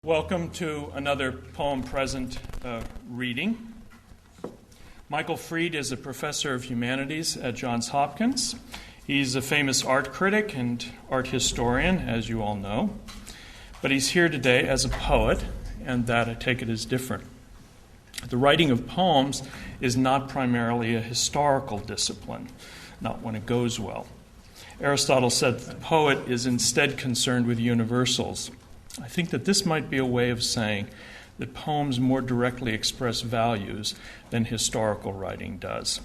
Welcome to another Poem Present reading. Michael Fried is a professor of humanities at Johns Hopkins. He's a famous art critic and art historian, as you all know. But he's here today as a poet, and that, I take it, is different. The writing of poems is not primarily a historical discipline, not when it goes well. Aristotle said that the poet is instead concerned with universals. I think that this might be a way of saying that poems more directly express values than historical writing does,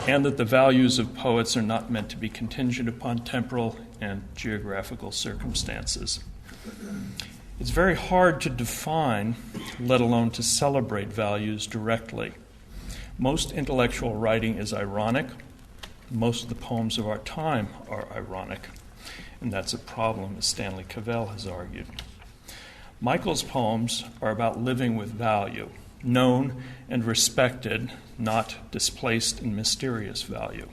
and that the values of poets are not meant to be contingent upon temporal and geographical circumstances. It's very hard to define, let alone to celebrate values directly. Most intellectual writing is ironic. Most of the poems of our time are ironic. And that's a problem, as Stanley Cavell has argued. Michael's poems are about living with value, known and respected, not displaced in mysterious value.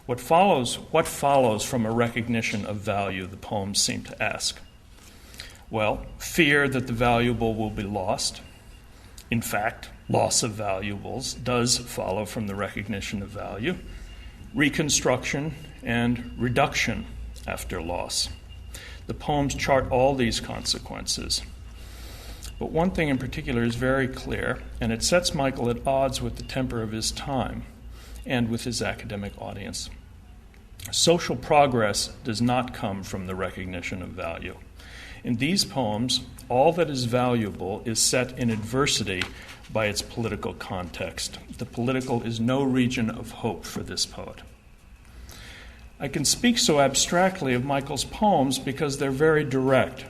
What follows from a recognition of value, the poems seem to ask? Well, fear that the valuable will be lost. In fact, loss of valuables does follow from the recognition of value. Reconstruction and reduction after loss. The poems chart all these consequences. But one thing in particular is very clear, and it sets Michael at odds with the temper of his time and with his academic audience. Social progress does not come from the recognition of value. In these poems, all that is valuable is set in adversity by its political context. The political is no region of hope for this poet. I can speak so abstractly of Michael's poems because they're very direct.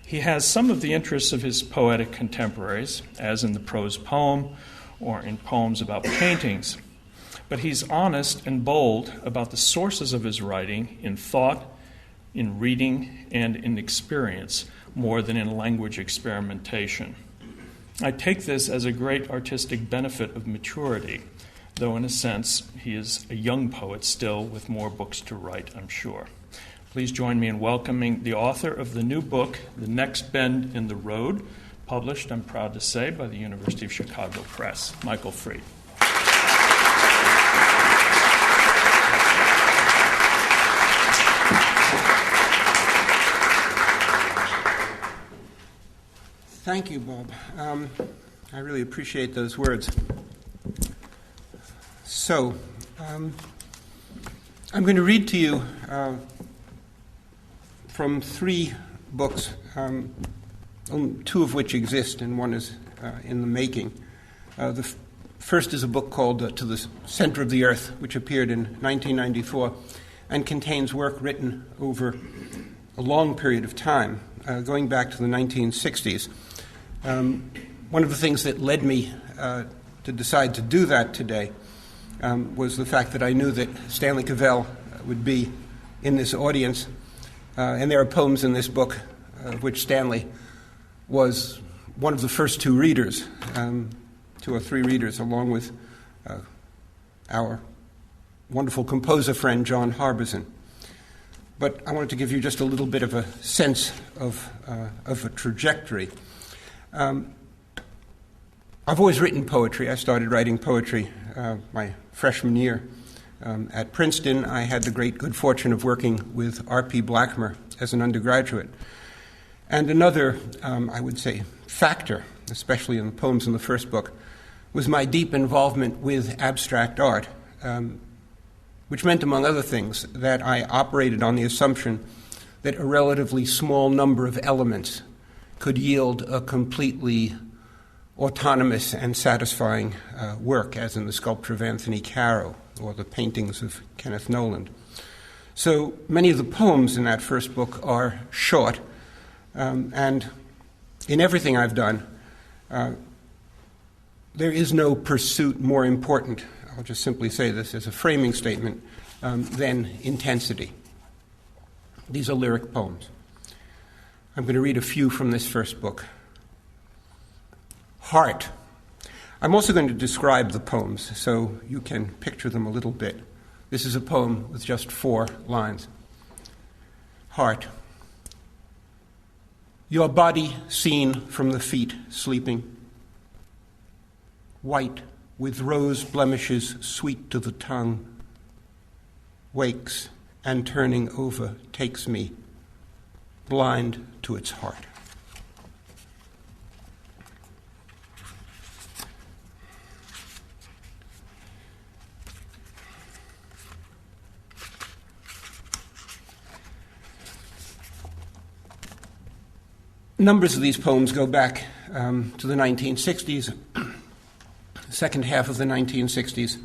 He has some of the interests of his poetic contemporaries, as in the prose poem or in poems about paintings, but he's honest and bold about the sources of his writing in thought, in reading, and in experience, more than in language experimentation. I take this as a great artistic benefit of maturity, though in a sense he is a young poet still with more books to write, I'm sure. Please join me in welcoming the author of the new book, The Next Bend in the Road, published, I'm proud to say, by the University of Chicago Press, Michael Fried. Thank you, Bob. I really appreciate those words. So, I'm going to read to you from three books, two of which exist and one is in the making. The first is a book called To the Center of the Earth, which appeared in 1994 and contains work written over a long period of time, going back to the 1960s. One of the things that led me to decide to do that today was the fact that I knew that Stanley Cavell would be in this audience. And there are poems in this book of which Stanley was one of the first two readers, two or three readers, along with our wonderful composer friend, John Harbison. But I wanted to give you just a little bit of a sense of a trajectory. I've always written poetry. I started writing poetry my freshman year at Princeton. I had the great good fortune of working with R.P. Blackmer as an undergraduate. And another, I would say, factor, especially in the poems in the first book, was my deep involvement with abstract art, which meant, among other things, that I operated on the assumption that a relatively small number of elements could yield a completely autonomous and satisfying work, as in the sculpture of Anthony Caro or the paintings of Kenneth Noland. So many of the poems in that first book are short, and in everything I've done, there is no pursuit more important, I'll just simply say this as a framing statement, than intensity. These are lyric poems. I'm going to read a few from this first book. Heart. I'm also going to describe the poems so you can picture them a little bit. This is a poem with just 4 lines. Heart. Your body seen from the feet sleeping, white with rose blemishes sweet to the tongue, wakes and turning over takes me, blind to its heart. Numbers of these poems go back to the 1960s, second half of the 1960s,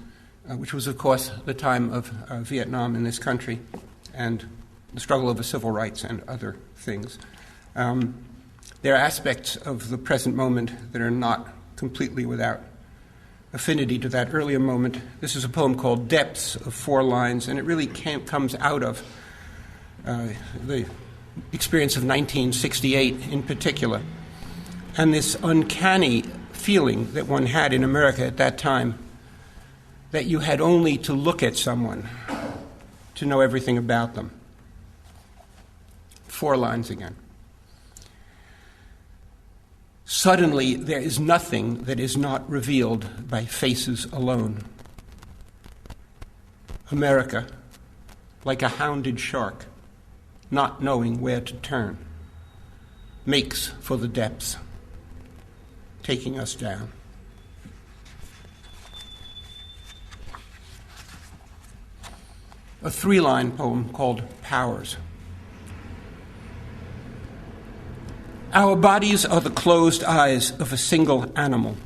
which was, of course, the time of Vietnam in this country and the struggle over civil rights and other things. There are aspects of the present moment that are not completely without affinity to that earlier moment. This is a poem called Depths of 4 lines, and it really comes out of the experience of 1968 in particular, and this uncanny feeling that one had in America at that time, that you had only to look at someone to know everything about them. 4 lines again. Suddenly, there is nothing that is not revealed by faces alone. America, like a hounded shark, not knowing where to turn, makes for the depths, taking us down. A 3-line poem called Powers. Our bodies are the closed eyes of a single animal.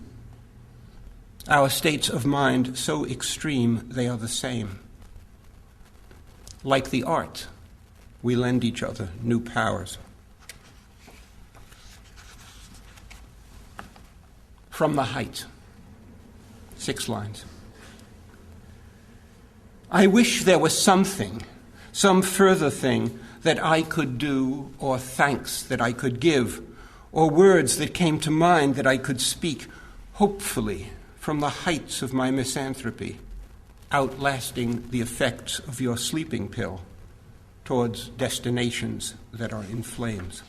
Our states of mind so extreme they are the same. Like the arts, we lend each other new powers. From the Heights, 6 lines. I wish there was something, some further thing that I could do, or thanks that I could give, or words that came to mind that I could speak, hopefully, from the heights of my misanthropy, outlasting the effects of your sleeping pill, towards destinations that are in flames.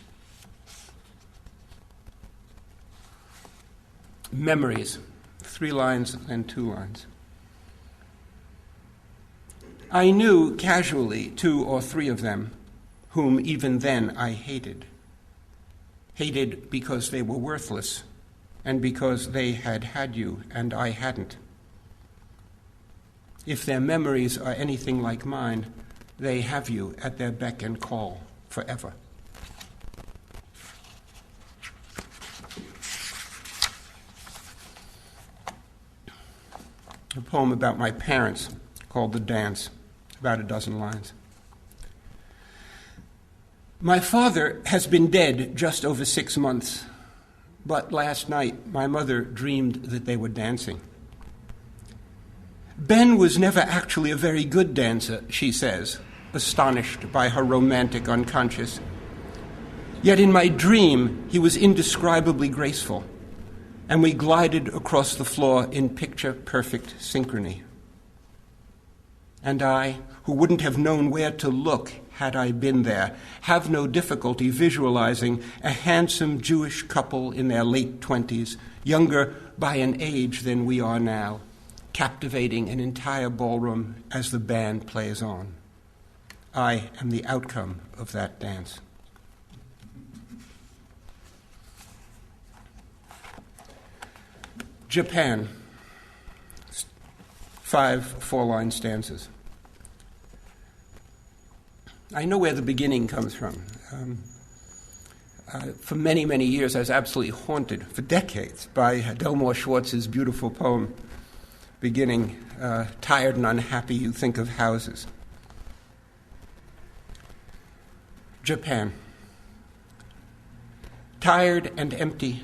Memories, 3 lines and 2 lines. I knew casually 2 or 3 of them, whom even then I hated. Hated because they were worthless, and because they had had you and I hadn't. If their memories are anything like mine, they have you at their beck and call forever. A poem about my parents called The Dance, about a dozen lines. My father has been dead just over 6 months, but last night my mother dreamed that they were dancing. Ben was never actually a very good dancer, she says, astonished by her romantic unconscious. Yet in my dream, he was indescribably graceful, and we glided across the floor in picture-perfect synchrony. And I, who wouldn't have known where to look had I been there, have no difficulty visualizing a handsome Jewish couple in their late 20s, younger by an age than we are now, captivating an entire ballroom as the band plays on. I am the outcome of that dance. Japan. 5 4-line stanzas. I know where the beginning comes from. For many, many years, I was absolutely haunted, for decades, by Delmore Schwartz's beautiful poem, beginning, tired and unhappy, you think of houses. Japan. Tired and empty,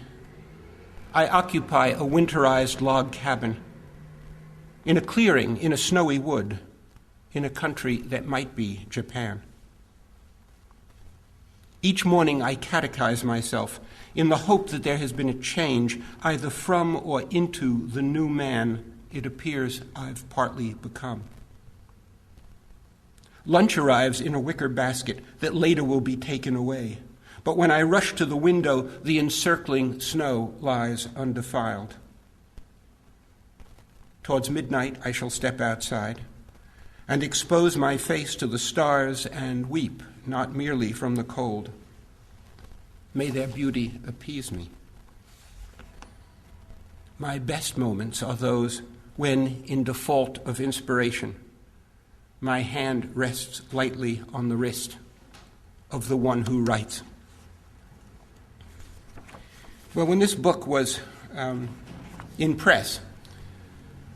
I occupy a winterized log cabin in a clearing in a snowy wood in a country that might be Japan. Each morning I catechize myself in the hope that there has been a change either from or into the new man it appears I've partly become. Lunch arrives in a wicker basket that later will be taken away, but when I rush to the window, the encircling snow lies undefiled. Towards midnight, I shall step outside and expose my face to the stars and weep, not merely from the cold. May their beauty appease me. My best moments are those when, in default of inspiration, my hand rests lightly on the wrist of the one who writes. Well, when this book was in press,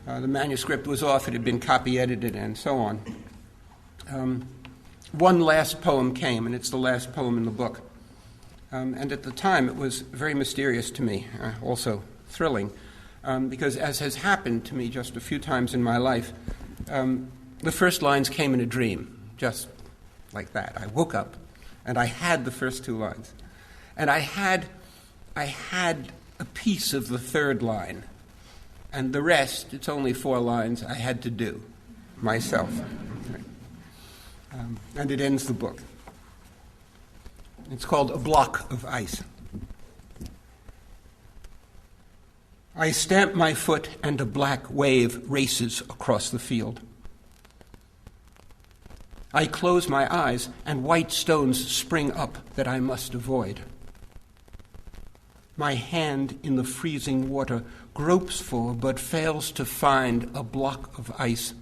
the manuscript was off, it had been copy-edited, and so on. One last poem came, and it's the last poem in the book. And at the time, it was very mysterious to me, also thrilling, because as has happened to me just a few times in my life, the first lines came in a dream, just like that. I woke up, and I had the first two lines. And I had a piece of the third line. And the rest, it's only 4 lines, I had to do myself. And it ends the book. It's called A Block of Ice. I stamp my foot and a black wave races across the field. I close my eyes and white stones spring up that I must avoid. My hand in the freezing water gropes for but fails to find a block of ice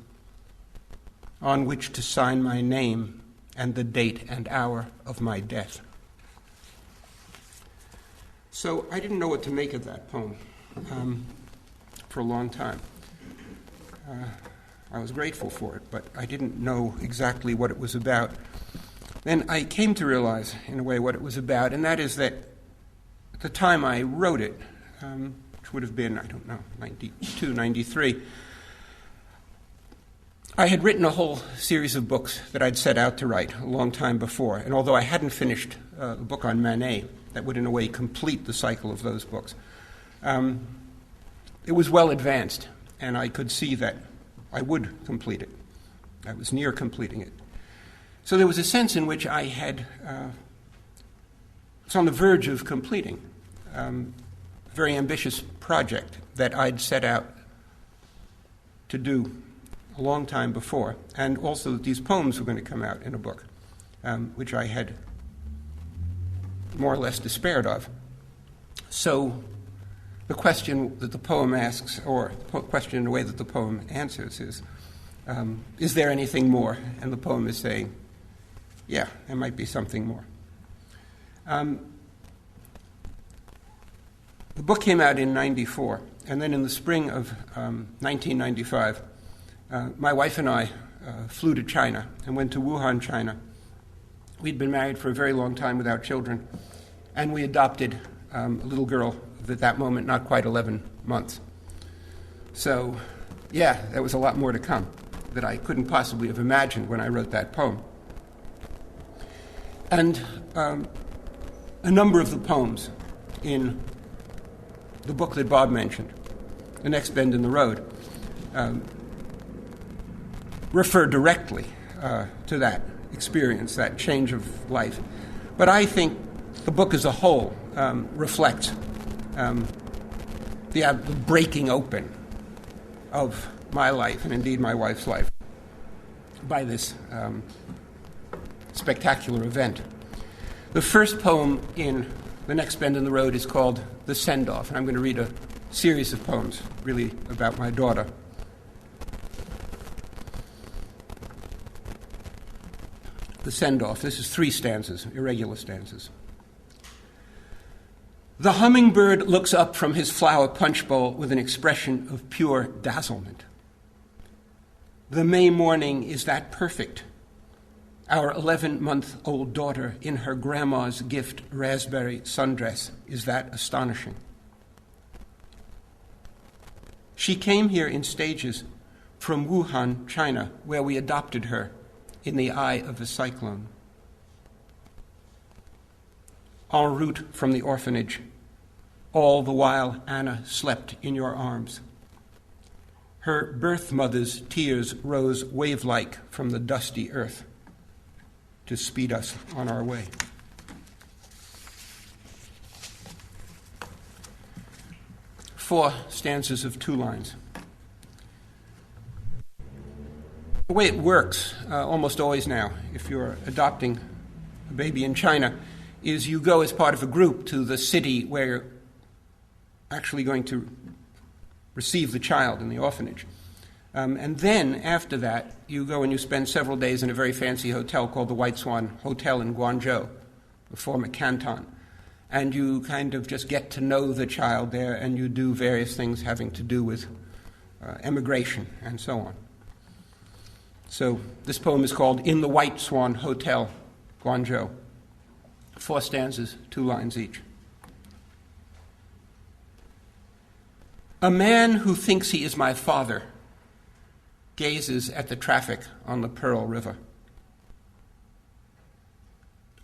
on which to sign my name and the date and hour of my death. So I didn't know what to make of that poem for a long time. I was grateful for it, but I didn't know exactly what it was about. Then I came to realize, in a way, what it was about, and that is that at the time I wrote it, which would have been, 92, 93, I had written a whole series of books that I'd set out to write a long time before, and although I hadn't finished a book on Manet, that would in a way complete the cycle of those books, it was well advanced, and I could see that I would complete it. I was near completing it. So there was a sense in which I had, it's on the verge of completing a very ambitious project that I'd set out to do a long time before, and also that these poems were going to come out in a book, which I had more or less despaired of. So the question that the poem asks, or the question in a way that the poem answers is there anything more? And the poem is saying, yeah, there might be something more. The book came out in 94, and then in the spring of 1995, my wife and I flew to China and went to Wuhan, China. We'd been married for a very long time without children, and we adopted a little girl at that moment, not quite 11 months. So, yeah, there was a lot more to come that I couldn't possibly have imagined when I wrote that poem. And a number of the poems in the book that Bob mentioned, The Next Bend in the Road, refer directly to that experience, that change of life. But I think the book as a whole reflects the breaking open of my life, and indeed my wife's life, by this spectacular event. The first poem in The Next Bend in the Road is called The Send-Off, and I'm going to read a series of poems, really about my daughter. The Send-Off. This is 3 stanzas, irregular stanzas. The hummingbird looks up from his flower punch bowl with an expression of pure dazzlement. The May morning is that perfect. Our 11-month-old daughter in her grandma's gift raspberry sundress is that astonishing. She came here in stages from Wuhan, China, where we adopted her in the eye of a cyclone. En route from the orphanage, all the while Anna slept in your arms. Her birth mother's tears rose wave-like from the dusty earth to speed us on our way. 4 stanzas of 2 lines. The way it works, almost always now, if you're adopting a baby in China, is you go as part of a group to the city where you're actually going to receive the child in the orphanage. And then, after that, you go and you spend several days in a very fancy hotel called the White Swan Hotel in Guangzhou, the former canton. And you kind of just get to know the child there, and you do various things having to do with emigration and so on. So this poem is called In the White Swan Hotel, Guangzhou. 4 stanzas, 2 lines each. A man who thinks he is my father gazes at the traffic on the Pearl River.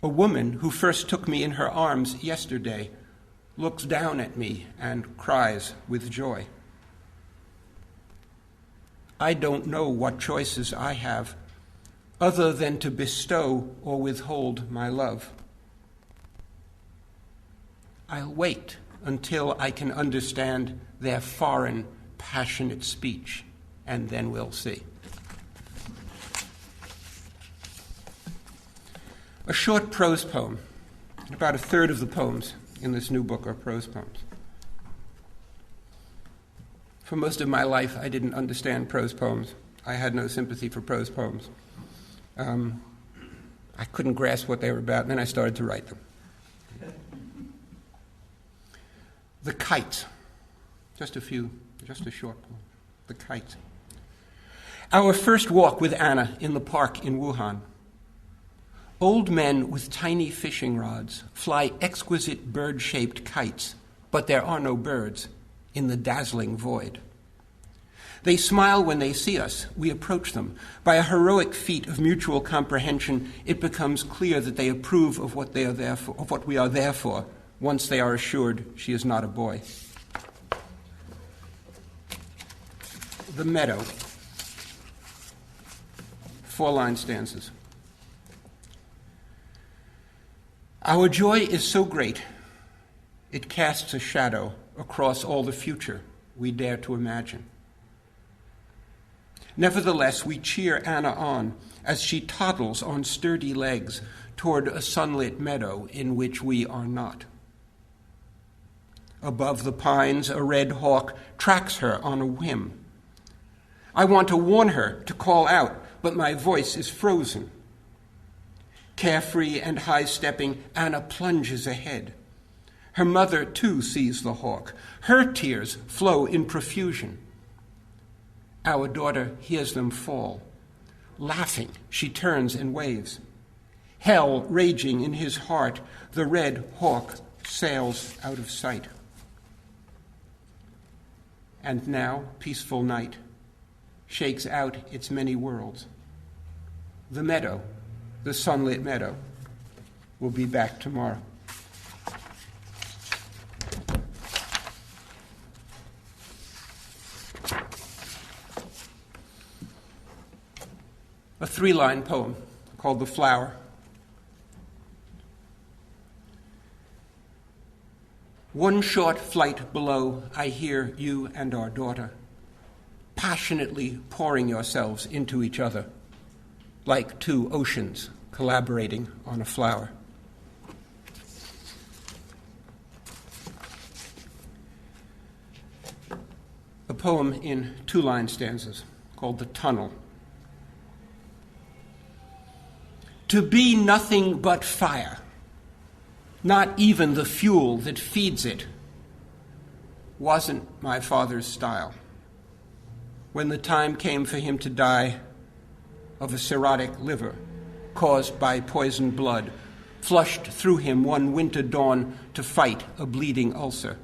A woman who first took me in her arms yesterday looks down at me and cries with joy. I don't know what choices I have other than to bestow or withhold my love. I'll wait until I can understand their foreign, passionate speech, and then we'll see. A short prose poem. About a third of the poems in this new book are prose poems. For most of my life, I didn't understand prose poems. I had no sympathy for prose poems. I couldn't grasp what they were about, and then I started to write them. The Kite. Just a short poem. The Kite. Our first walk with Anna in the park in Wuhan. Old men with tiny fishing rods fly exquisite bird-shaped kites, but there are no birds in the dazzling void. They smile when they see us. We approach them. By a heroic feat of mutual comprehension, it becomes clear that they approve of what we are there for, once they are assured she is not a boy. The Meadow. 4-line stanzas. Our joy is so great, it casts a shadow across all the future we dare to imagine. Nevertheless, we cheer Anna on as she toddles on sturdy legs toward a sunlit meadow in which we are not. Above the pines, a red hawk tracks her on a whim. I want to warn her to call out, but my voice is frozen. Carefree and high-stepping, Anna plunges ahead. Her mother, too, sees the hawk. Her tears flow in profusion. Our daughter hears them fall. Laughing, she turns and waves. Hell raging in his heart, the red hawk sails out of sight. And now, peaceful night shakes out its many worlds. The meadow, the sunlit meadow, will be back tomorrow. A 3-line poem called The Flower. One short flight below, I hear you and our daughter passionately pouring yourselves into each other, like 2 oceans collaborating on a flower. A poem in 2-line stanzas called The Tunnel. To be nothing but fire, not even the fuel that feeds it, wasn't my father's style. When the time came for him to die of a cirrhotic liver caused by poisoned blood, flushed through him one winter dawn to fight a bleeding ulcer,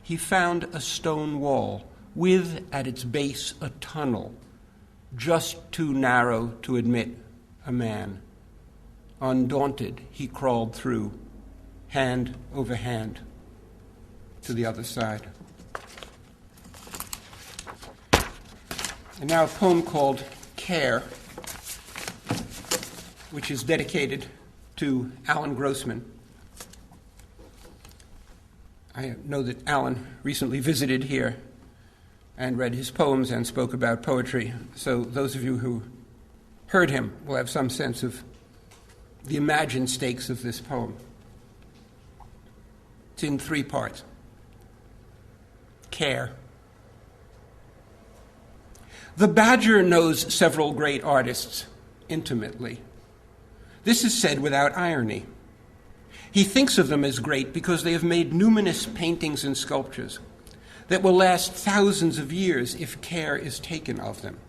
he found a stone wall with, at its base, a tunnel, just too narrow to admit a man. Undaunted, he crawled through, hand over hand, to the other side. And now a poem called Care, which is dedicated to Alan Grossman. I know that Alan recently visited here and read his poems and spoke about poetry, so those of you who heard him will have some sense of the imagined stakes of this poem. It's in 3 parts. Care. The badger knows several great artists intimately. This is said without irony. He thinks of them as great because they have made numerous paintings and sculptures that will last thousands of years if care is taken of them.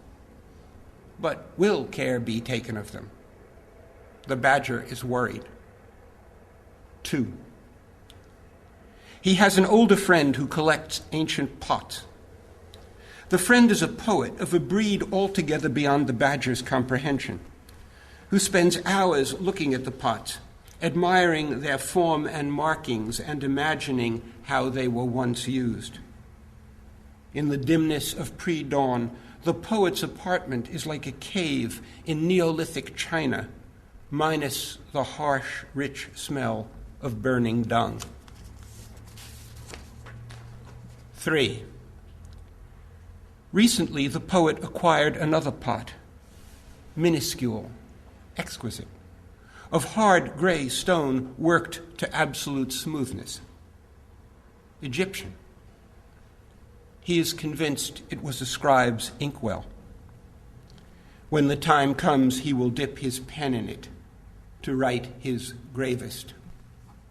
But will care be taken of them? The badger is worried. 2. He has an older friend who collects ancient pots. The friend is a poet of a breed altogether beyond the badger's comprehension, who spends hours looking at the pots, admiring their form and markings and imagining how they were once used. In the dimness of pre-dawn, the poet's apartment is like a cave in Neolithic China, minus the harsh, rich smell of burning dung. 3. Recently, the poet acquired another pot, minuscule, exquisite, of hard gray stone worked to absolute smoothness. Egyptian. He is convinced it was a scribe's inkwell. When the time comes, he will dip his pen in it to write his gravest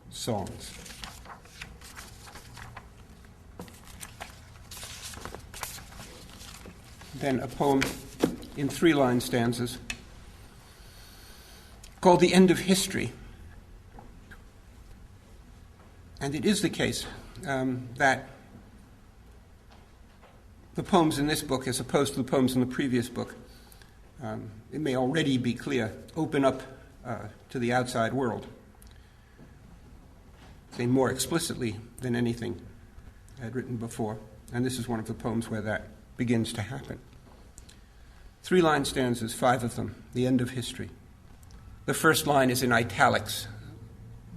songs. Then a poem in 3-line stanzas called The End of History. And it is the case that the poems in this book, as opposed to the poems in the previous book, it may already be clear, open up to the outside world, say more explicitly than anything I had written before. And this is one of the poems where that begins to happen. 3-line stanzas, 5 of them, The End of History. The first line is in italics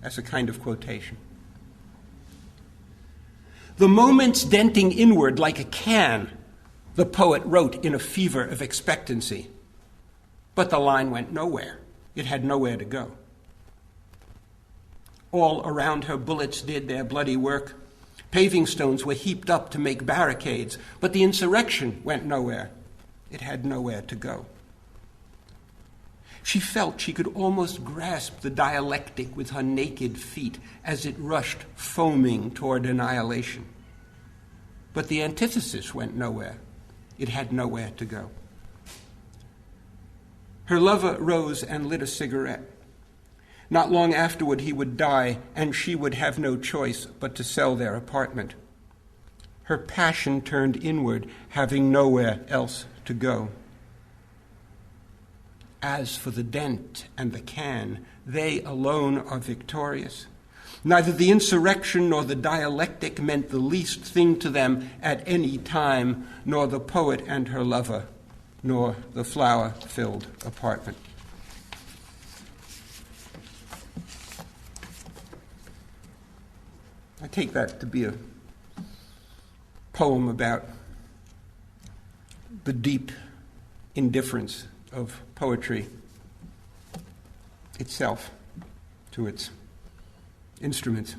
as a kind of quotation. The moments denting inward like a can, the poet wrote in a fever of expectancy. But the line went nowhere. It had nowhere to go. All around her bullets did their bloody work. Paving stones were heaped up to make barricades, but the insurrection went nowhere. It had nowhere to go. She felt she could almost grasp the dialectic with her naked feet as it rushed foaming toward annihilation. But the antithesis went nowhere. It had nowhere to go. Her lover rose and lit a cigarette. Not long afterward he would die, and she would have no choice but to sell their apartment. Her passion turned inward, having nowhere else to go. As for the dent and the can, they alone are victorious. Neither the insurrection nor the dialectic meant the least thing to them at any time, nor the poet and her lover, nor the flower-filled apartment. I take that to be a poem about the deep indifference of poetry itself to its instruments.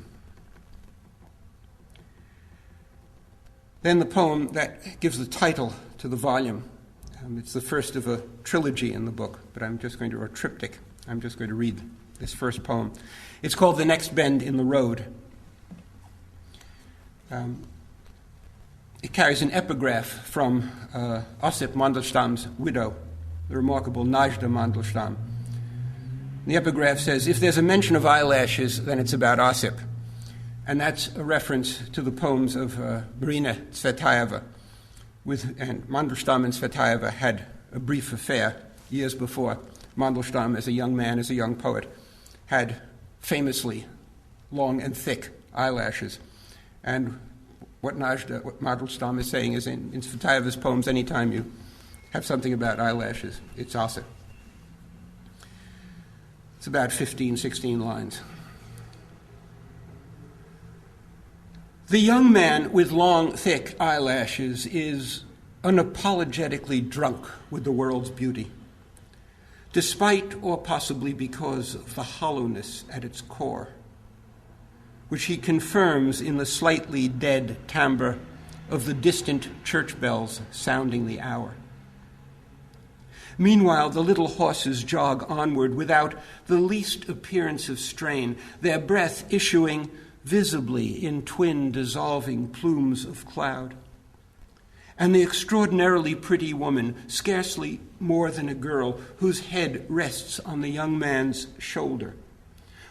Then the poem that gives the title to the volume. It's the first of a trilogy in the book, but or a triptych. I'm just going to read this first poem. It's called The Next Bend in the Road. It carries an epigraph from Ossip Mandelstam's widow, the remarkable Najda Mandelstam. The epigraph says, if there's a mention of eyelashes, then it's about Ossip. And that's a reference to the poems of Marina Tsvetaeva. And Mandelstam and Tsvetaeva had a brief affair years before. Mandelstam, as a young man, as a young poet, had famously long and thick eyelashes. And what Mandelstam is saying is in Tsvetaeva's poems, anytime you have something about eyelashes, it's Ossip. It's about 15, 16 lines. The young man with long, thick eyelashes is unapologetically drunk with the world's beauty, despite or possibly because of the hollowness at its core, which he confirms in the slightly dead timbre of the distant church bells sounding the hour. Meanwhile, the little horses jog onward without the least appearance of strain, their breath issuing visibly in twin dissolving plumes of cloud. And the extraordinarily pretty woman, scarcely more than a girl, whose head rests on the young man's shoulder,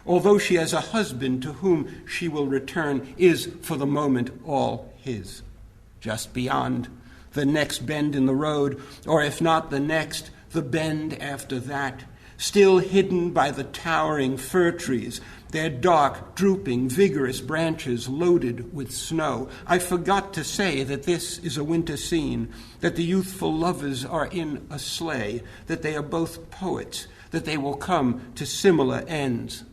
although she has a husband to whom she will return, is for the moment all his. Just beyond, the next bend in the road, or if not the next, the bend after that, still hidden by the towering fir trees, their dark, drooping, vigorous branches loaded with snow. I forgot to say that this is a winter scene, that the youthful lovers are in a sleigh, that they are both poets, that they will come to similar ends.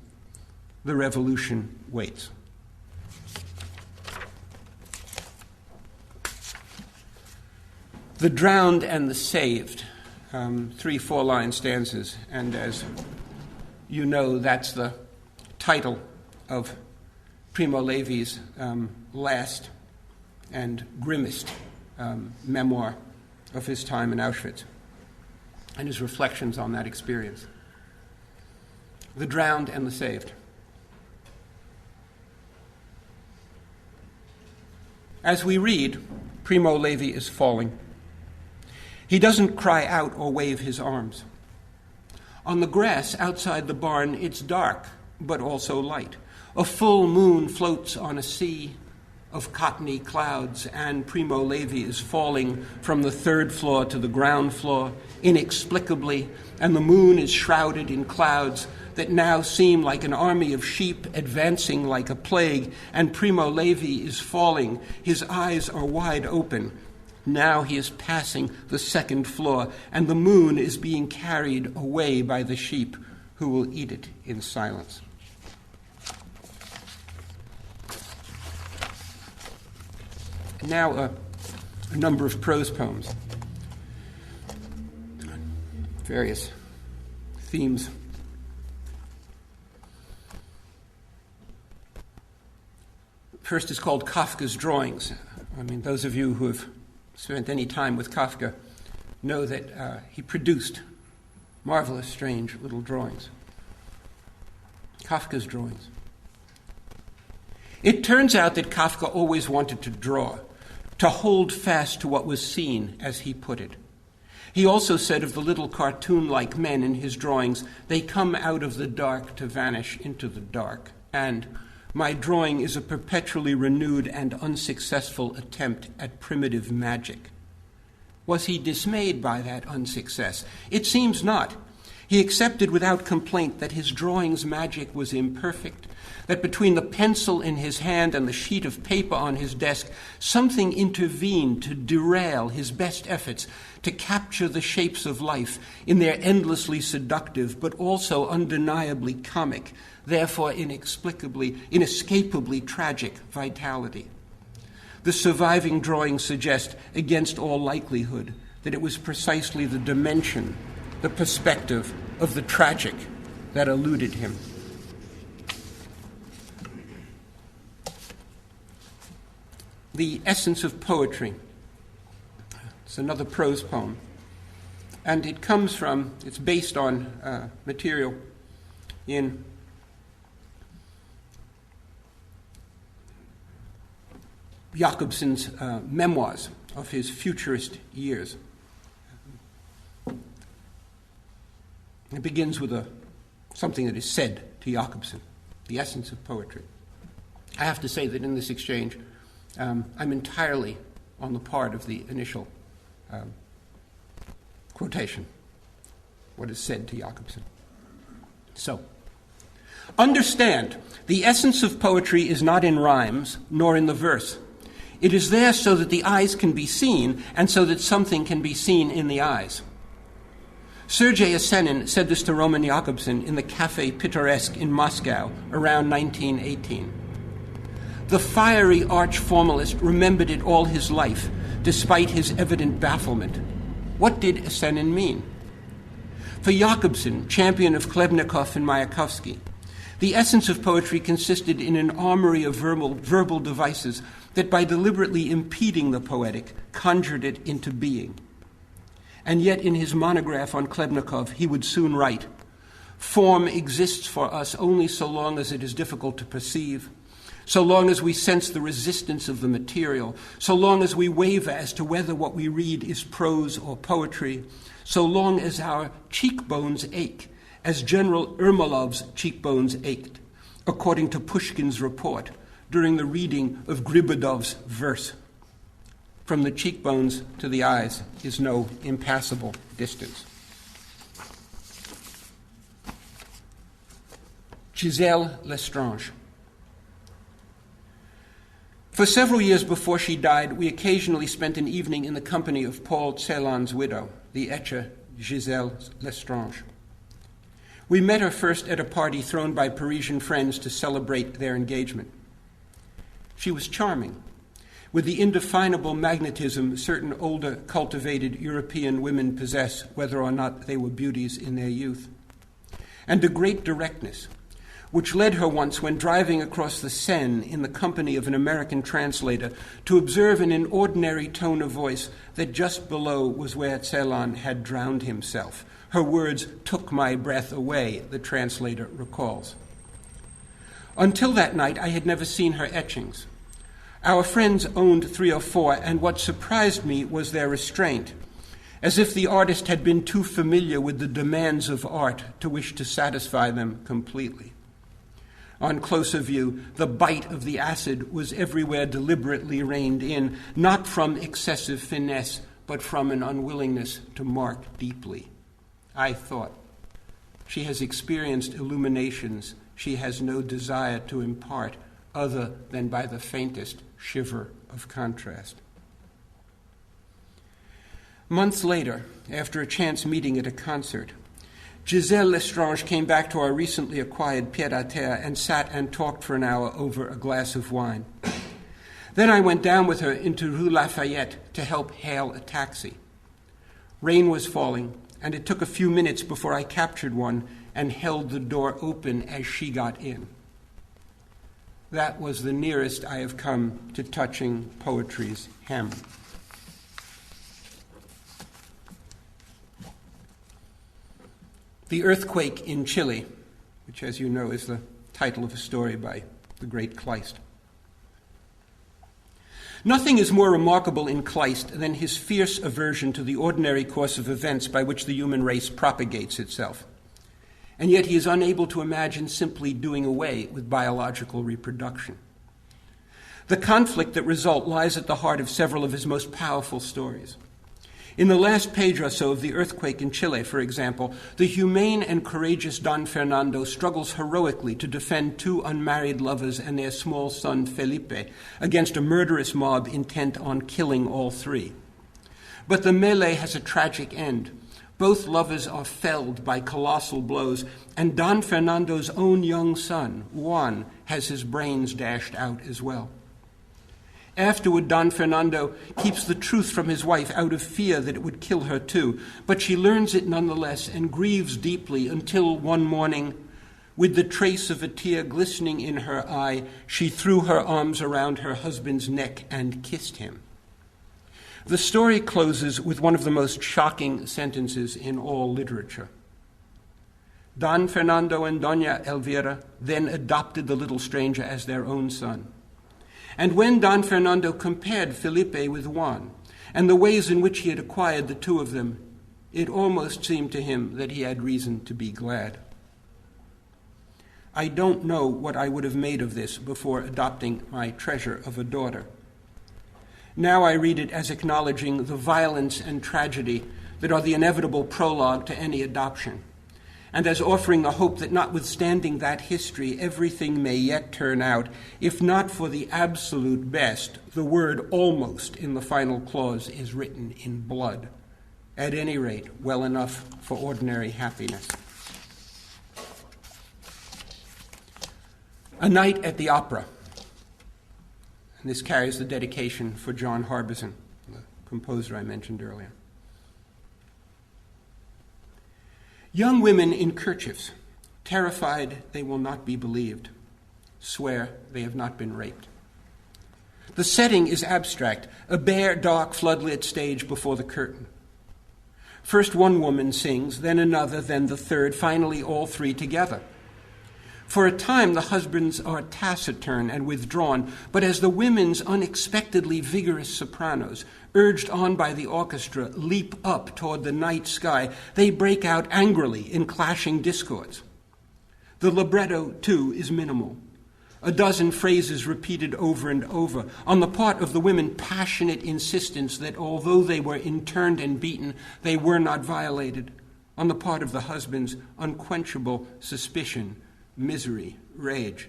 The revolution waits. The Drowned and the Saved, 3 4-line stanzas, and as you know, that's the title of Primo Levi's last and grimmest memoir of his time in Auschwitz, and his reflections on that experience. The Drowned and the Saved. As we read, Primo Levi is falling. He doesn't cry out or wave his arms. On the grass outside the barn, it's dark, but also light. A full moon floats on a sea of cottony clouds, and Primo Levi is falling from the 3rd floor to the ground floor inexplicably, and the moon is shrouded in clouds that now seem like an army of sheep advancing like a plague, and Primo Levi is falling. His eyes are wide open. Now he is passing the 2nd floor, and the moon is being carried away by the sheep who will eat it in silence. Now a number of prose poems, various themes. First is called Kafka's Drawings. I mean, those of you who have spent any time with Kafka know that he produced marvelous, strange little drawings. Kafka's Drawings. It turns out that Kafka always wanted to draw, to hold fast to what was seen, as he put it. He also said of the little cartoon-like men in his drawings, they come out of the dark to vanish into the dark, and my drawing is a perpetually renewed and unsuccessful attempt at primitive magic. Was he dismayed by that unsuccess? It seems not. He accepted without complaint that his drawing's magic was imperfect, that between the pencil in his hand and the sheet of paper on his desk, something intervened to derail his best efforts to capture the shapes of life in their endlessly seductive but also undeniably comic, therefore inescapably tragic vitality. The surviving drawings suggest, against all likelihood, that it was precisely the dimension, the perspective of the tragic that eluded him. The Essence of Poetry. It's another prose poem. And it's based on material in Jakobson's memoirs of his futurist years. It begins with something that is said to Jakobson, the essence of poetry. I have to say that in this exchange, I'm entirely on the part of the initial quotation, what is said to Jakobson. So, understand, the essence of poetry is not in rhymes, nor in the verse. It is there so that the eyes can be seen, and so that something can be seen in the eyes. Sergei Asenin said this to Roman Jakobson in the Café Pittoresque in Moscow around 1918. The fiery arch-formalist remembered it all his life, despite his evident bafflement. What did Esenin mean? For Jakobson, champion of Klebnikov and Mayakovsky, the essence of poetry consisted in an armory of verbal devices that, by deliberately impeding the poetic, conjured it into being. And yet in his monograph on Klebnikov, he would soon write, "Form exists for us only so long as it is difficult to perceive, so long as we sense the resistance of the material, so long as we waver as to whether what we read is prose or poetry, so long as our cheekbones ache, as General Ermolov's cheekbones ached, according to Pushkin's report, during the reading of Gribadov's verse. From the cheekbones to the eyes is no impassable distance." Gisèle Lestrange. For several years before she died, we occasionally spent an evening in the company of Paul Celan's widow, the etcher Gisèle Lestrange. We met her first at a party thrown by Parisian friends to celebrate their engagement. She was charming, with the indefinable magnetism certain older, cultivated European women possess, whether or not they were beauties in their youth, and a great directness, which led her once, when driving across the Seine in the company of an American translator, to observe in an ordinary tone of voice that just below was where Celan had drowned himself. Her words took my breath away, the translator recalls. Until that night, I had never seen her etchings. Our friends owned 3 or 4, and what surprised me was their restraint, as if the artist had been too familiar with the demands of art to wish to satisfy them completely. On closer view, the bite of the acid was everywhere deliberately reined in, not from excessive finesse, but from an unwillingness to mark deeply. I thought, she has experienced illuminations she has no desire to impart other than by the faintest shiver of contrast. Months later, after a chance meeting at a concert, Gisèle Lestrange came back to our recently acquired pied-à-terre and sat and talked for an hour over a glass of wine. Then I went down with her into Rue Lafayette to help hail a taxi. Rain was falling, and it took a few minutes before I captured one and held the door open as she got in. That was the nearest I have come to touching poetry's hammer. The Earthquake in Chile, which, as you know, is the title of a story by the great Kleist. Nothing is more remarkable in Kleist than his fierce aversion to the ordinary course of events by which the human race propagates itself. And yet he is unable to imagine simply doing away with biological reproduction. The conflict that results lies at the heart of several of his most powerful stories. In the last page or so of The Earthquake in Chile, for example, the humane and courageous Don Fernando struggles heroically to defend 2 unmarried lovers and their small son Felipe against a murderous mob intent on killing all 3. But the melee has a tragic end. Both lovers are felled by colossal blows, and Don Fernando's own young son, Juan, has his brains dashed out as well. Afterward, Don Fernando keeps the truth from his wife out of fear that it would kill her too, but she learns it nonetheless and grieves deeply until one morning, with the trace of a tear glistening in her eye, she threw her arms around her husband's neck and kissed him. The story closes with one of the most shocking sentences in all literature. Don Fernando and Doña Elvira then adopted the little stranger as their own son. And when Don Fernando compared Felipe with Juan and the ways in which he had acquired the 2 of them, it almost seemed to him that he had reason to be glad. I don't know what I would have made of this before adopting my treasure of a daughter. Now I read it as acknowledging the violence and tragedy that are the inevitable prologue to any adoption, and as offering the hope that notwithstanding that history, everything may yet turn out, if not for the absolute best, the word almost in the final clause is written in blood. At any rate, well enough for ordinary happiness. A Night at the Opera. And this carries the dedication for John Harbison, the composer I mentioned earlier. Young women in kerchiefs, terrified they will not be believed, swear they have not been raped. The setting is abstract, a bare, dark, floodlit stage before the curtain. First one woman sings, then another, then the third, finally all three together. For a time, the husbands are taciturn and withdrawn, but as the women's unexpectedly vigorous sopranos, urged on by the orchestra, leap up toward the night sky, they break out angrily in clashing discords. The libretto, too, is minimal. A dozen phrases repeated over and over, on the part of the women passionate insistence that although they were interned and beaten, they were not violated. On the part of the husbands, unquenchable suspicion, misery, rage.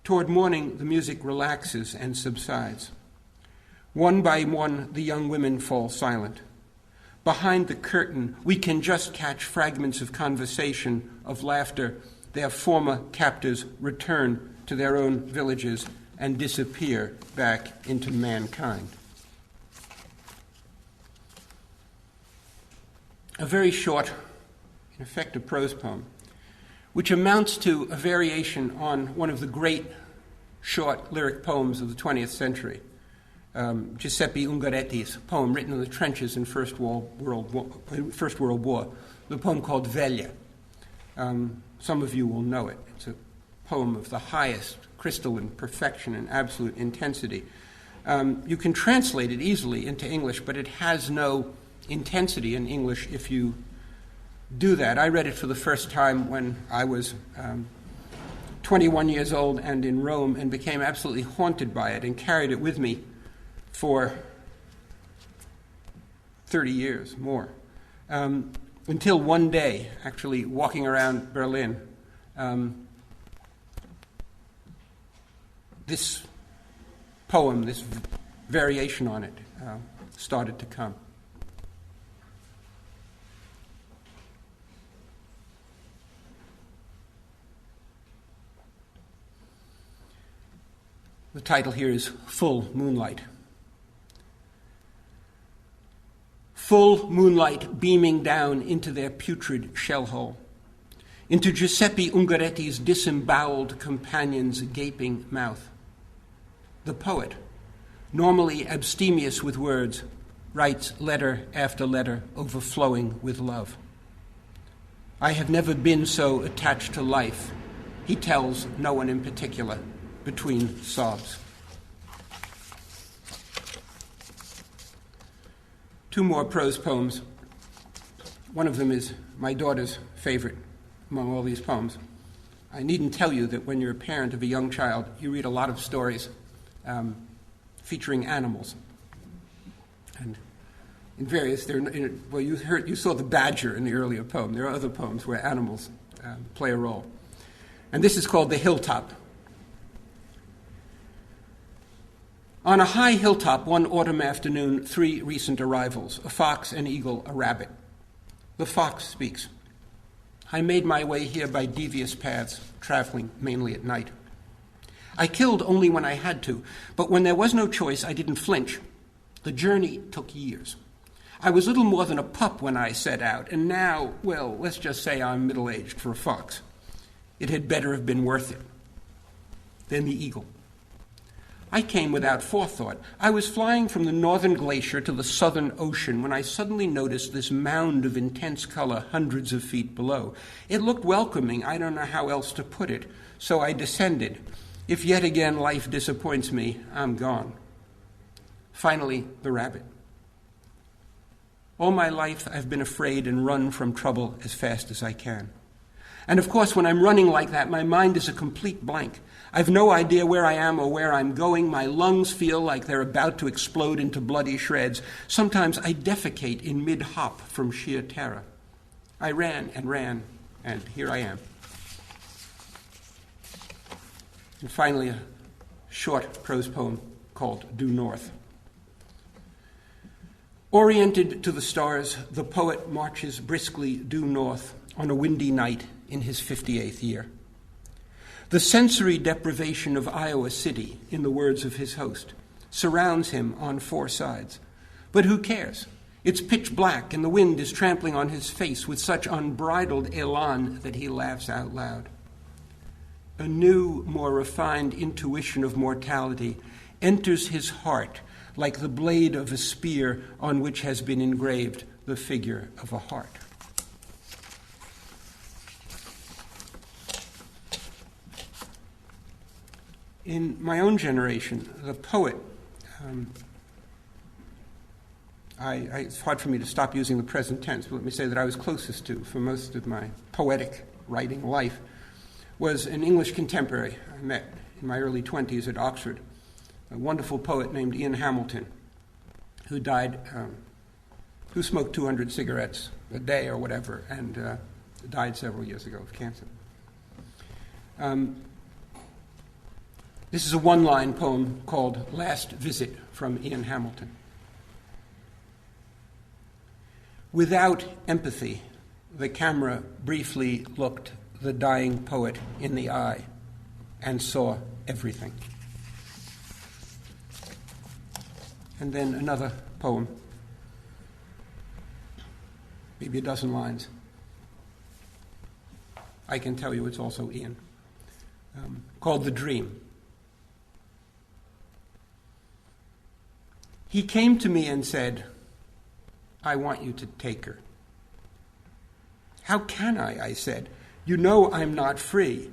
Toward morning, the music relaxes and subsides. One by one, the young women fall silent. Behind the curtain, we can just catch fragments of conversation, of laughter. Their former captors return to their own villages and disappear back into mankind. A very short, in effect, a prose poem, which amounts to a variation on one of the great short lyric poems of the 20th century, Giuseppe Ungaretti's poem written in the trenches in First World War, the poem called Veglia. Some of you will know it. It's a poem of the highest crystalline perfection and absolute intensity. You can translate it easily into English, but it has no intensity in English if you do that. I read it for the first time when I was 21 years old and in Rome, and became absolutely haunted by it and carried it with me for 30 years more. Until one day, actually walking around Berlin, this poem, this variation on it, started to come. The title here is Full Moonlight. Full moonlight beaming down into their putrid shell hole, into Giuseppe Ungaretti's disemboweled companion's gaping mouth. The poet, normally abstemious with words, writes letter after letter overflowing with love. I have never been so attached to life, he tells no one in particular, between sobs. Two more prose poems. One of them is my daughter's favorite among all these poems. I needn't tell you that when you're a parent of a young child, you read a lot of stories featuring animals. And in various, you saw the badger in the earlier poem. There are other poems where animals play a role. And this is called The Hilltop. On a high hilltop one autumn afternoon, 3 recent arrivals, a fox, an eagle, a rabbit. The fox speaks. I made my way here by devious paths, traveling mainly at night. I killed only when I had to, but when there was no choice, I didn't flinch. The journey took years. I was little more than a pup when I set out, and now, well, let's just say I'm middle-aged for a fox. It had better have been worth it. Then the eagle. I came without forethought. I was flying from the northern glacier to the southern ocean when I suddenly noticed this mound of intense color hundreds of feet below. It looked welcoming, I don't know how else to put it, so I descended. If yet again life disappoints me, I'm gone. Finally, the rabbit. All my life I've been afraid and run from trouble as fast as I can. And of course, when I'm running like that, my mind is a complete blank. I've no idea where I am or where I'm going. My lungs feel like they're about to explode into bloody shreds. Sometimes I defecate in mid-hop from sheer terror. I ran, and here I am. And finally, a short prose poem called Due North. Oriented to the stars, the poet marches briskly due north on a windy night in his 58th year. The sensory deprivation of Iowa City, in the words of his host, surrounds him on four sides. But who cares? It's pitch black, and the wind is trampling on his face with such unbridled elan that he laughs out loud. A new, more refined intuition of mortality enters his heart like the blade of a spear on which has been engraved the figure of a heart. In my own generation, the poet, it's hard for me to stop using the present tense, but let me say that I was closest to for most of my poetic writing life, was an English contemporary I met in my early 20s at Oxford, a wonderful poet named Ian Hamilton, who died, who smoked 200 cigarettes a day or whatever, and died several years ago of cancer. This is a one-line poem called Last Visit from Ian Hamilton. Without empathy, the camera briefly looked the dying poet in the eye and saw everything. And then another poem, maybe a dozen lines. I can tell you it's also Ian, called The Dream. He came to me and said, I want you to take her. How can I said. You know I'm not free.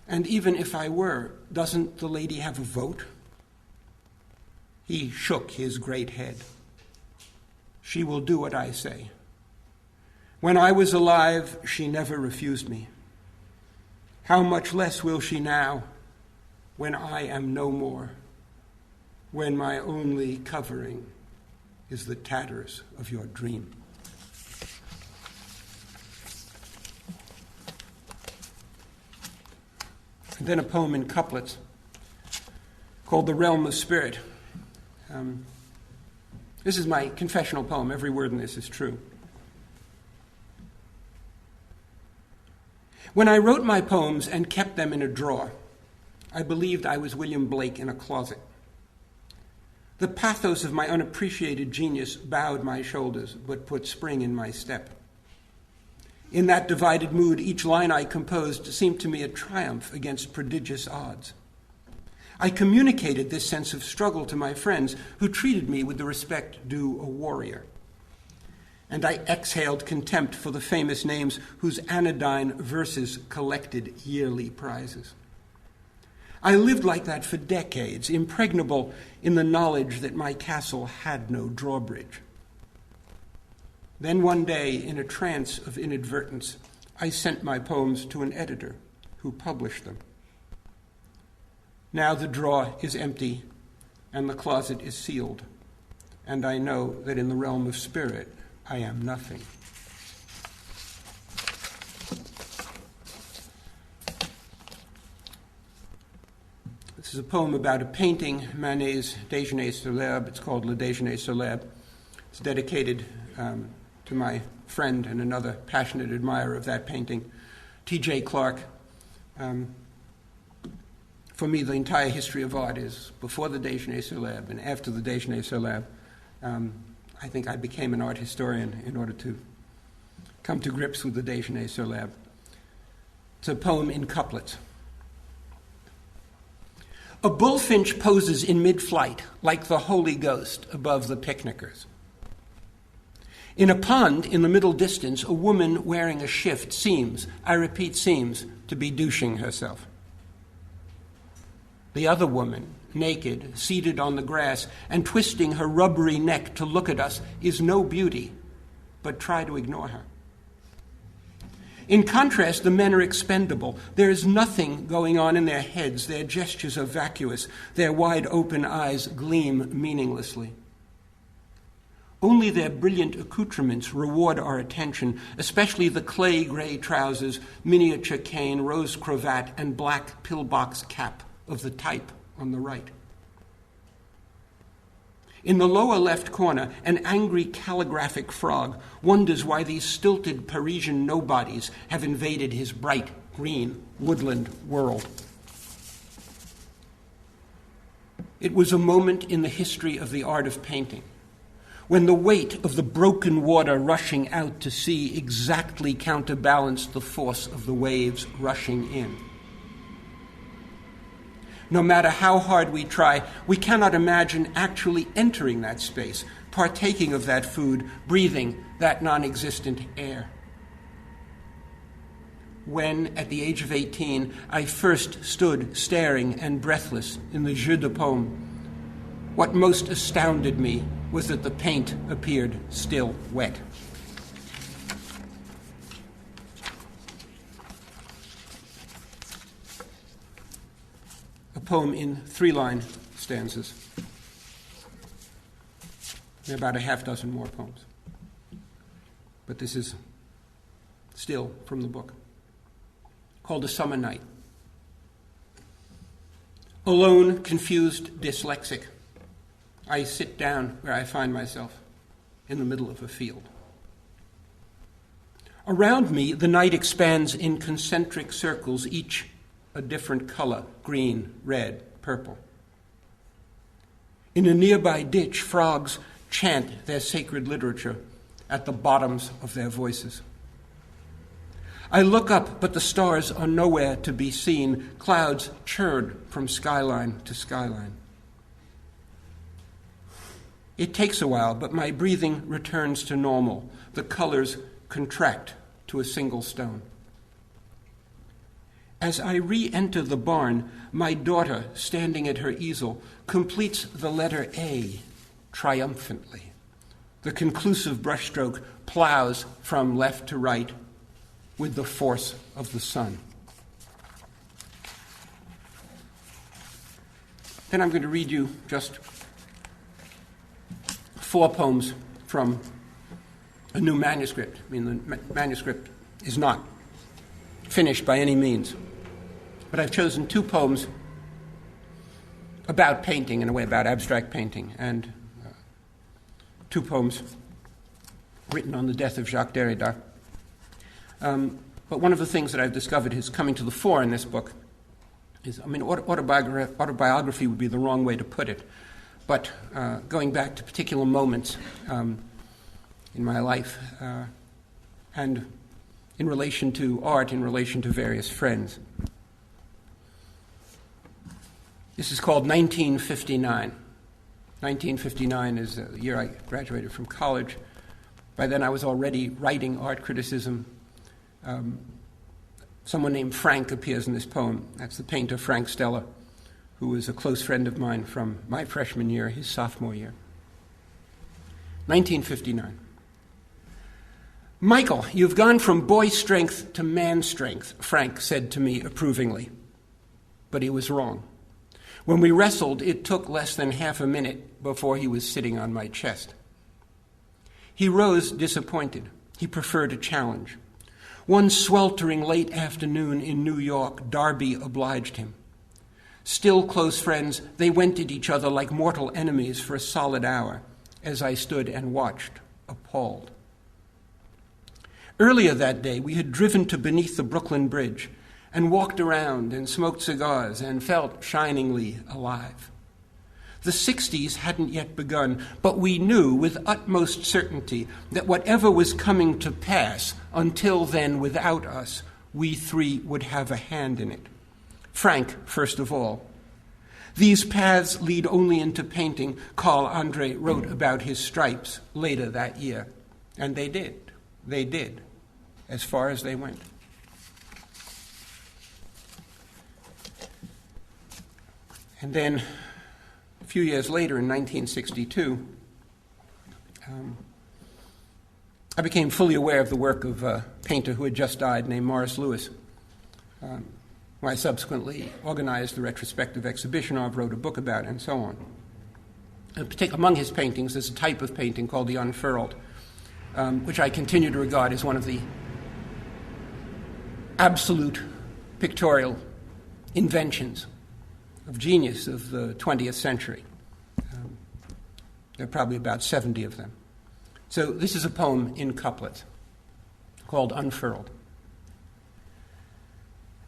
And even if I were, doesn't the lady have a vote? He shook his great head. She will do what I say. When I was alive, she never refused me. How much less will she now, when I am no more, when my only covering is the tatters of your dream. And then a poem in couplets called The Realm of Spirit. This is my confessional poem. Every word in this is true. When I wrote my poems and kept them in a drawer, I believed I was William Blake in a closet. The pathos of my unappreciated genius bowed my shoulders, but put spring in my step. In that divided mood, each line I composed seemed to me a triumph against prodigious odds. I communicated this sense of struggle to my friends, who treated me with the respect due a warrior. And I exhaled contempt for the famous names whose anodyne verses collected yearly prizes. I lived like that for decades, impregnable in the knowledge that my castle had no drawbridge. Then one day, in a trance of inadvertence, I sent my poems to an editor who published them. Now the drawer is empty and the closet is sealed, and I know that in the realm of spirit I am nothing. This is a poem about a painting, Manet's Déjeuner sur l'herbe. It's called Le Déjeuner sur l'herbe. It's dedicated to my friend and another passionate admirer of that painting, T.J. Clark. For me, the entire history of art is before the Déjeuner sur l'herbe and after the Déjeuner sur l'herbe. I think I became an art historian in order to come to grips with the Déjeuner sur l'herbe. It's a poem in couplets. A bullfinch poses in mid-flight like the Holy Ghost above the picnickers. In a pond in the middle distance, a woman wearing a shift seems, I repeat seems, to be douching herself. The other woman, naked, seated on the grass, and twisting her rubbery neck to look at us, is no beauty, but try to ignore her. In contrast, the men are expendable. There is nothing going on in their heads. Their gestures are vacuous. Their wide open eyes gleam meaninglessly. Only their brilliant accoutrements reward our attention, especially the clay gray trousers, miniature cane, rose cravat, and black pillbox cap of the type on the right. In the lower left corner, an angry calligraphic frog wonders why these stilted Parisian nobodies have invaded his bright, green, woodland world. It was a moment in the history of the art of painting when the weight of the broken water rushing out to sea exactly counterbalanced the force of the waves rushing in. No matter how hard we try, we cannot imagine actually entering that space, partaking of that food, breathing that non-existent air. When, at the age of 18, I first stood staring and breathless in the Jeu de Paume, what most astounded me was that the paint appeared still wet. A poem in 3-line stanzas. There are about a half dozen more poems. But this is still from the book, called A Summer Night. Alone, confused, dyslexic, I sit down where I find myself, in the middle of a field. Around me, the night expands in concentric circles, each a different color, green, red, purple. In a nearby ditch, frogs chant their sacred literature at the bottoms of their voices. I look up, but the stars are nowhere to be seen. Clouds churn from skyline to skyline. It takes a while, but my breathing returns to normal. The colors contract to a single stone. As I re-enter the barn, my daughter, standing at her easel, completes the letter A triumphantly. The conclusive brushstroke plows from left to right with the force of the sun. Then I'm going to read you just 4 poems from a new manuscript. I mean, the manuscript is not finished by any means. But I've chosen 2 poems about painting, in a way, about abstract painting, and 2 poems written on the death of Jacques Derrida. But one of the things that I've discovered is coming to the fore in this book is, autobiography would be the wrong way to put it, but going back to particular moments in my life and in relation to art, in relation to various friends. This is called 1959. 1959 is the year I graduated from college. By then I was already writing art criticism. Someone named Frank appears in this poem. That's the painter Frank Stella, who was a close friend of mine from my freshman year, his sophomore year. 1959. "Michael, you've gone from boy strength to man strength," Frank said to me approvingly. But he was wrong. When we wrestled, it took less than half a minute before he was sitting on my chest. He rose disappointed. He preferred a challenge. One sweltering late afternoon in New York, Darby obliged him. Still close friends, they went at each other like mortal enemies for a solid hour, as I stood and watched, appalled. Earlier that day, we had driven to beneath the Brooklyn Bridge and walked around and smoked cigars and felt shiningly alive. The 60s hadn't yet begun, but we knew with utmost certainty that whatever was coming to pass until then without us, we 3 would have a hand in it. Frank, first of all. "These paths lead only into painting," Carl Andre wrote about his stripes later that year. And they did. They did, as far as they went. And then, a few years later, in 1962, I became fully aware of the work of a painter who had just died named Morris Louis, who I subsequently organized the retrospective exhibition of, wrote a book about, and so on. Among his paintings, there's a type of painting called the Unfurled, which I continue to regard as one of the absolute pictorial inventions of genius of the 20th century. There are probably about 70 of them. So this is a poem in couplets called Unfurled.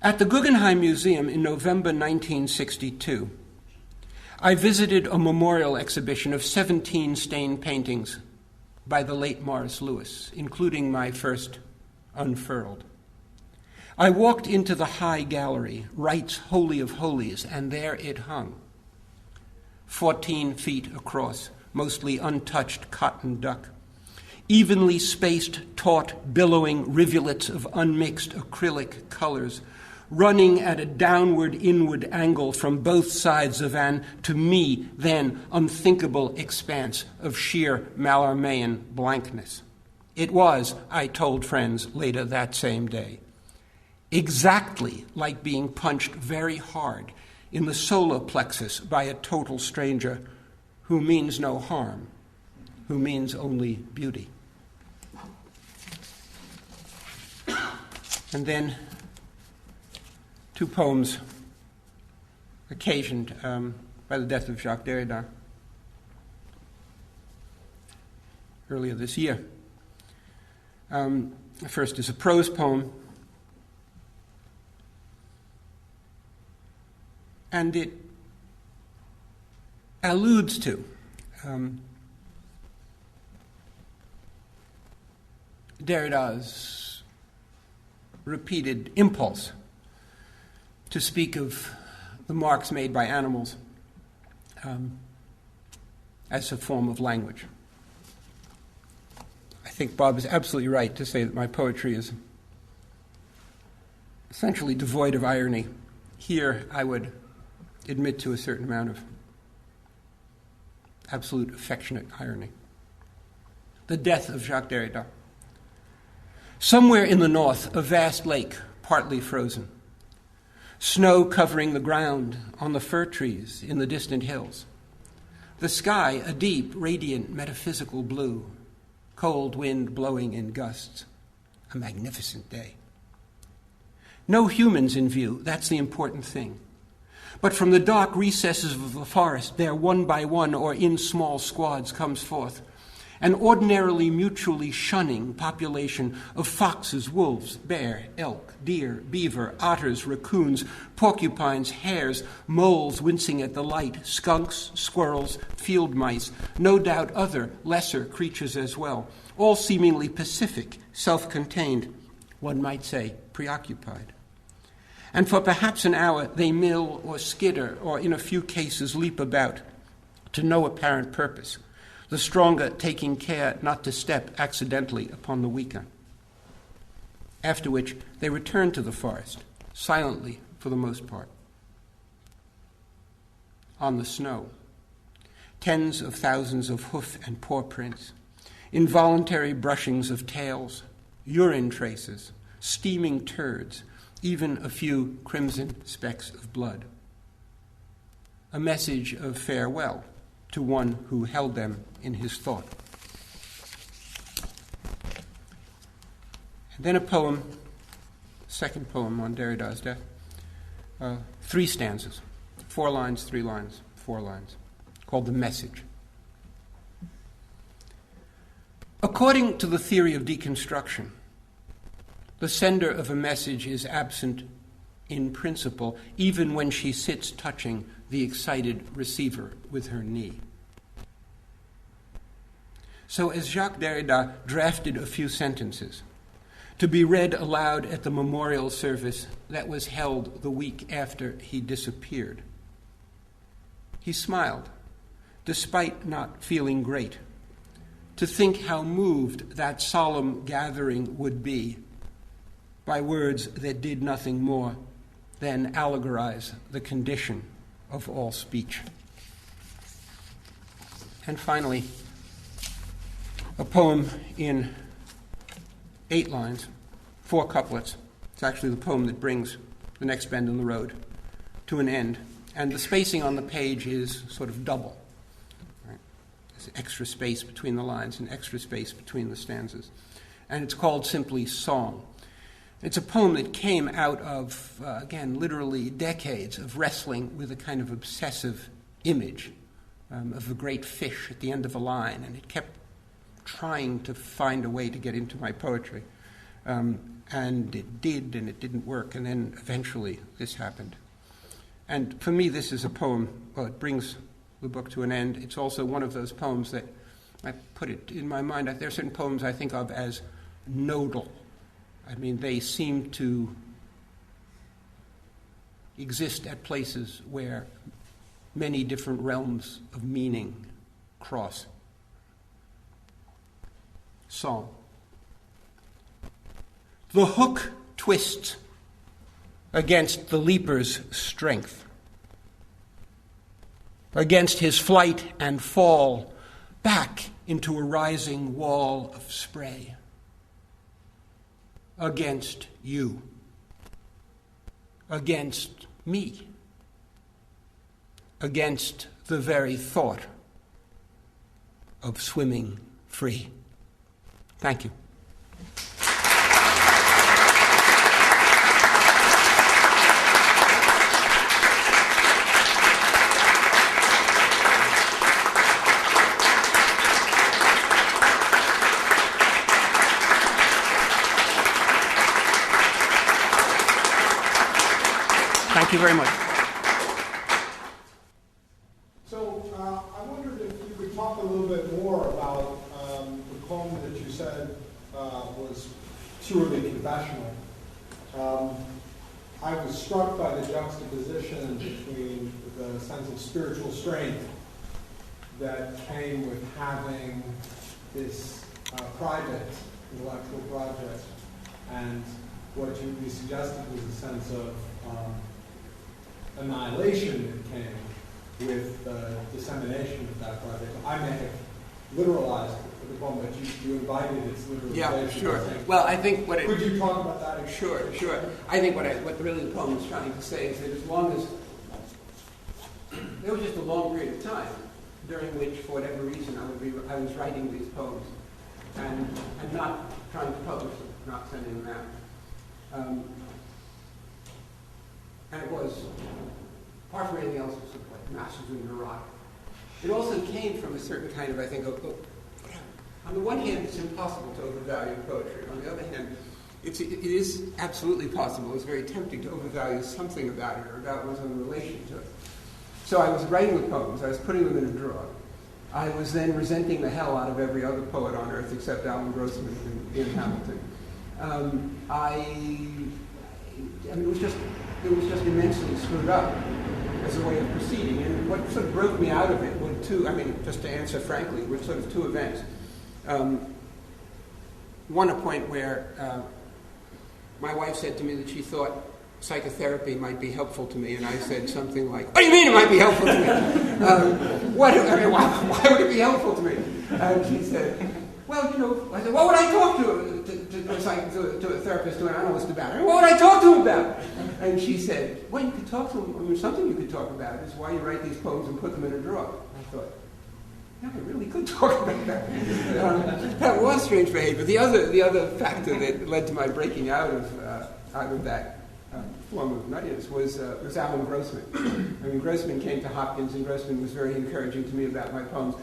At the Guggenheim Museum in November 1962, I visited a memorial exhibition of 17 stained paintings by the late Morris Louis, including my first, Unfurled. I walked into the high gallery, Wright's Holy of Holies, and there it hung. 14 feet across, mostly untouched cotton duck. Evenly spaced, taut, billowing rivulets of unmixed acrylic colors, running at a downward-inward angle from both sides of an, to me, then unthinkable expanse of sheer Mallarmeian blankness. It was, I told friends later that same day, exactly like being punched very hard in the solar plexus by a total stranger who means no harm, who means only beauty. And then 2 poems occasioned by the death of Jacques Derrida earlier this year. The first is a prose poem, and it alludes to Derrida's repeated impulse to speak of the marks made by animals as a form of language. I think Bob is absolutely right to say that my poetry is essentially devoid of irony. Here, I would admit to a certain amount of absolute affectionate irony. The death of Jacques Derrida. Somewhere in the north, a vast lake, partly frozen. Snow covering the ground on the fir trees in the distant hills. The sky, a deep, radiant, metaphysical blue. Cold wind blowing in gusts. A magnificent day. No humans in view, that's the important thing. But from the dark recesses of the forest, there one by one or in small squads comes forth an ordinarily mutually shunning population of foxes, wolves, bear, elk, deer, beaver, otters, raccoons, porcupines, hares, moles wincing at the light, skunks, squirrels, field mice, no doubt other lesser creatures as well, all seemingly pacific, self-contained, one might say preoccupied. And for perhaps an hour they mill or skitter or in a few cases leap about to no apparent purpose, the stronger taking care not to step accidentally upon the weaker. After which they return to the forest, silently for the most part. On the snow, tens of thousands of hoof and paw prints, involuntary brushings of tails, urine traces, steaming turds, even a few crimson specks of blood. A message of farewell to one who held them in his thought. And then a poem, second poem on Derrida's death, 3 stanzas, 4 lines, 3 lines, 4 lines, called The Message. According to the theory of deconstruction, the sender of a message is absent in principle, even when she sits touching the excited receiver with her knee. So as Jacques Derrida drafted a few sentences to be read aloud at the memorial service that was held the week after he disappeared, he smiled, despite not feeling great, to think how moved that solemn gathering would be by words that did nothing more than allegorize the condition of all speech. And finally, a poem in 8 lines, 4 couplets. It's actually the poem that brings the next bend in the road to an end. And the spacing on the page is sort of double. Right? There's extra space between the lines and extra space between the stanzas. And it's called simply Song. It's a poem that came out of, again, literally decades of wrestling with a kind of obsessive image of the great fish at the end of a line, and it kept trying to find a way to get into my poetry. And it did, and it didn't work, and then eventually this happened. And for me, this is a poem, well, it brings the book to an end. It's also one of those poems that, I put it in my mind, there are certain poems I think of as nodal. I mean, they seem to exist at places where many different realms of meaning cross. Song. The hook twists against the leaper's strength, against his flight and fall back into a rising wall of spray, against you, against me, against the very thought of swimming free. Thank you. Thank you very much. So I wondered if you could talk a little bit more about the poem that you said was purely confessional. I was struck by the juxtaposition between the sense of spiritual strength that came with having this private intellectual project and what you suggested was a sense of annihilation that came with the dissemination of that project. I may have literalized the poem, but you invited its literalization. Yeah, sure. Well, I think what it... Could you talk about that? Sure. I think what really the poem is trying to say is that as long as... There was just a long period of time during which, for whatever reason, I was writing these poems and not trying to publish them, not sending them out. And it was, apart from anything else, it was sort of like massively neurotic. It also came from a certain kind of, I think, on the one hand, it's impossible to overvalue poetry. On the other hand, it is absolutely possible. It's very tempting to overvalue something about it or about one's own relation to it. So I was writing the poems. I was putting them in a drawer. I was then resenting the hell out of every other poet on earth except Alan Grossman and Ian Hamilton. It was just immensely screwed up as a way of proceeding. And what sort of broke me out of it were just to answer frankly, were sort of two events. One, a point where my wife said to me that she thought psychotherapy might be helpful to me, and I said something like, "What do you mean it might be helpful to me? Why would it be helpful to me?" And she said, "Well, I said, what would I talk to a therapist, to an analyst about it? What would I talk to him about?" And she said, "Well, you could talk to him, something you could talk about is why you write these poems and put them in a drawer." I thought, yeah, I really could talk about that. That was strange behavior. The other factor that led to my breaking out of that form of nuttiness was Alan Grossman. Grossman came to Hopkins, and Grossman was very encouraging to me about my poems.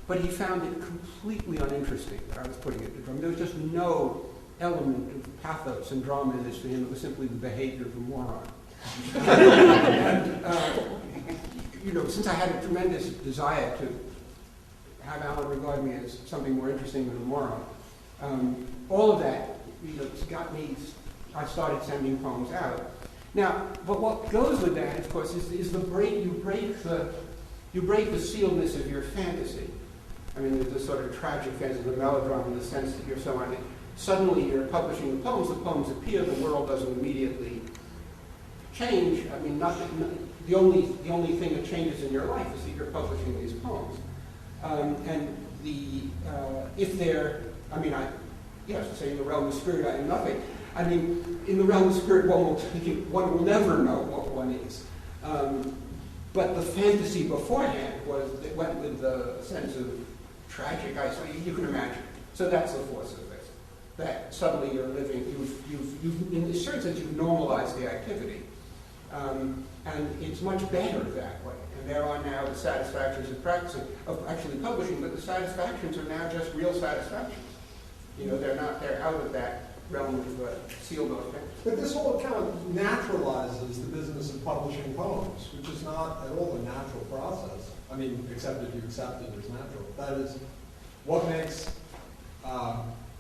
But he found it completely uninteresting that I was putting it to drum. There was just no element of pathos and drama in this for him. It was simply the behavior of a moron. Since I had a tremendous desire to have Alan regard me as something more interesting than a moron, all of that got me. I started sending poems out. Now, but what goes with that, of course, is the break. You break the sealedness of your fantasy. The sort of tragic fantasy, the melodrama, in the sense that you're so on it. Suddenly you're publishing the poems appear, the world doesn't immediately change. The only thing that changes in your life is that you're publishing these poems. Say in the realm of spirit, I am nothing. In the realm of spirit, one will never know what one is. But the fantasy beforehand went with the sense of tragic isolation. You can imagine. So that's the force of this. That suddenly you're living, you've in a certain sense, you've normalized the activity. And it's much better that way. And there are now the satisfactions of actually publishing, but the satisfactions are now just real satisfactions. They're out of that realm of sealed off. But this whole account naturalizes the business of publishing poems, which is not at all a natural process. I mean, except if you accept it as natural. That is, what makes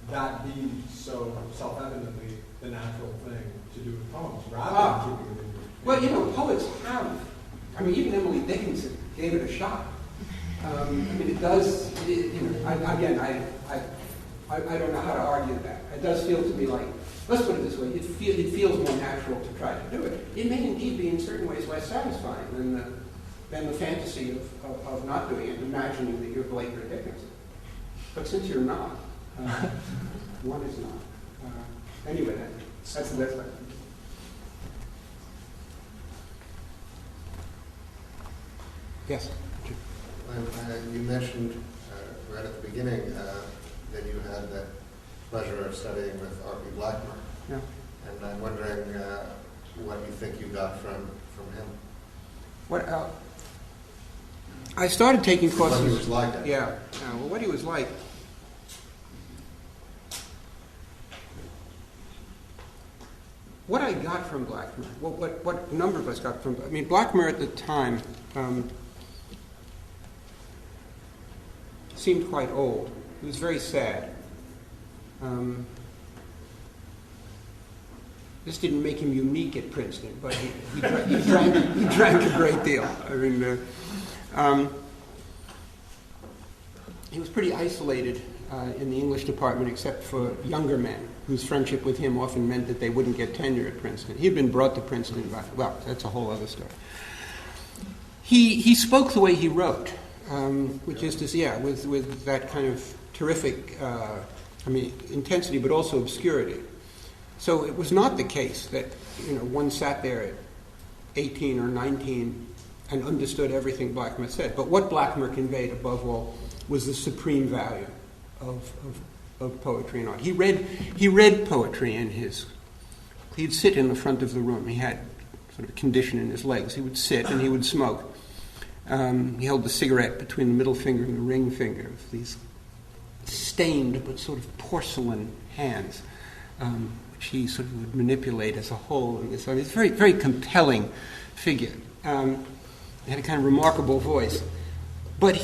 that be so self-evidently the natural thing to do with poems, rather than keeping it in your... Well, you know, poets have, I mean, even Emily Dickinson gave it a shot. I mean, it does, I don't know how to argue that. It does feel to me like, let's put it this way, it feels more natural to try to do it. It may indeed be in certain ways less satisfying than the fantasy of not doing it, imagining that you're Blake or Dickinson. But since you're not, one is not. Anyway, that's the best I can. Yes? You mentioned right at the beginning that you had the pleasure of studying with R.P. Blackmer. Yeah. And I'm wondering what you think you got from him. What? I started taking courses. What he was like. Yeah. Well, what he was like. What I got from Blackmer, what a number of us got from, I mean, Blackmer at the time seemed quite old. He was very sad. This didn't make him unique at Princeton, but he drank a great deal. I mean, he was pretty isolated in the English department, except for younger men, whose friendship with him often meant that they wouldn't get tenure at Princeton. He had been brought to Princeton by, well, that's a whole other story. He spoke the way he wrote, which is to say, with that kind of terrific, intensity, but also obscurity. So it was not the case that, one sat there at 18 or 19 and understood everything Blackmer said. But what Blackmer conveyed, above all, was the supreme value of poetry and art. He read poetry in he'd sit in the front of the room. He had sort of a condition in his legs. He would sit and he would smoke. He held the cigarette between the middle finger and the ring finger of these stained but sort of porcelain hands, which he sort of would manipulate as a whole. And so he's a very, very compelling figure. He had a kind of remarkable voice. But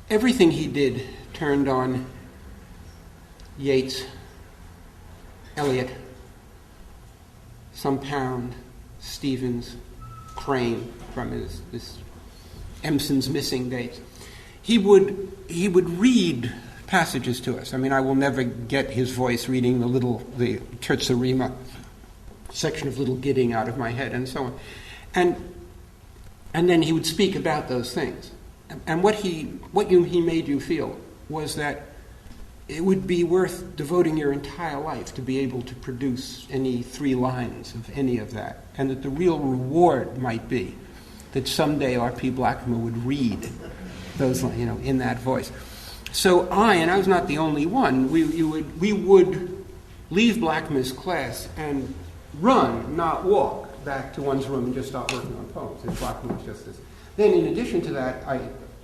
everything he did turned on Yeats, Eliot, some Pound, Stevens, Crane from this Empson's Missing Dates. He would read passages to us. I mean, I will never get his voice reading the Terza Rima section of Little Gidding out of my head, and so on. And then he would speak about those things. And what he made you feel was that it would be worth devoting your entire life to be able to produce any 3 lines of any of that, and that the real reward might be that someday R.P. Blackmer would read those lines, in that voice. So I was not the only one. We would leave Blackmer's class and run, not walk, back to one's room and just start working on poems. And Blackmer was just this. Then, in addition to that,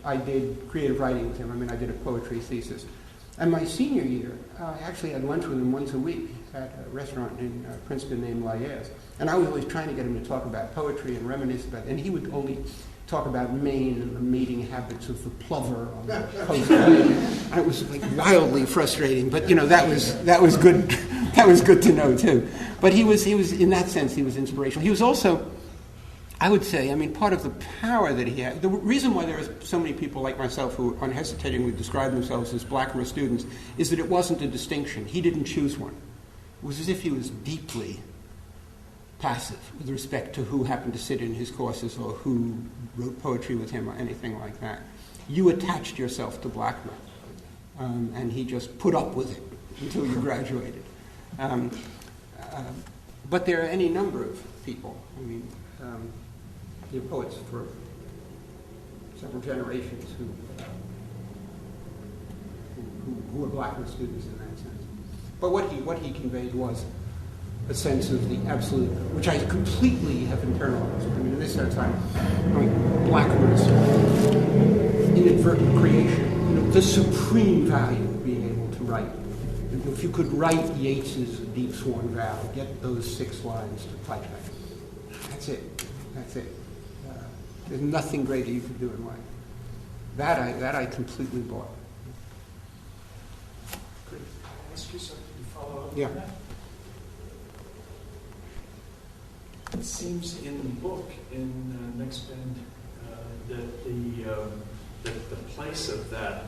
I did creative writing with him. I mean, I did a poetry thesis. And my senior year, I actually had lunch with him once a week at a restaurant in Princeton named Laier's. And I was always trying to get him to talk about poetry and reminisce about it. And he would only talk about Maine and the mating habits of the plover on the coast. And it was like wildly frustrating. But that was good. That was good to know too. But he was in that sense he was inspirational. He was also, I would say, part of the power that he had, the reason why there are so many people like myself who unhesitatingly describe themselves as Blackmer students is that it wasn't a distinction. He didn't choose one. It was as if he was deeply passive with respect to who happened to sit in his courses or who wrote poetry with him or anything like that. You attached yourself to Blackmer, and he just put up with it until you graduated. But there are any number of people. Poets for several generations who were Blackmer students in that sense. But what he conveyed was a sense of the absolute, which I completely have internalized. In this sense, Blackmer's inadvertent creation the supreme value of being able to write. If you could write Yeats's Deep Swan Valley, get those 6 lines to type. That's it. That's it. There's nothing greater you could do in life. That I completely bought. Could I ask you something to follow up Yeah. on that? It seems in the book, in Next Bend, that the place of that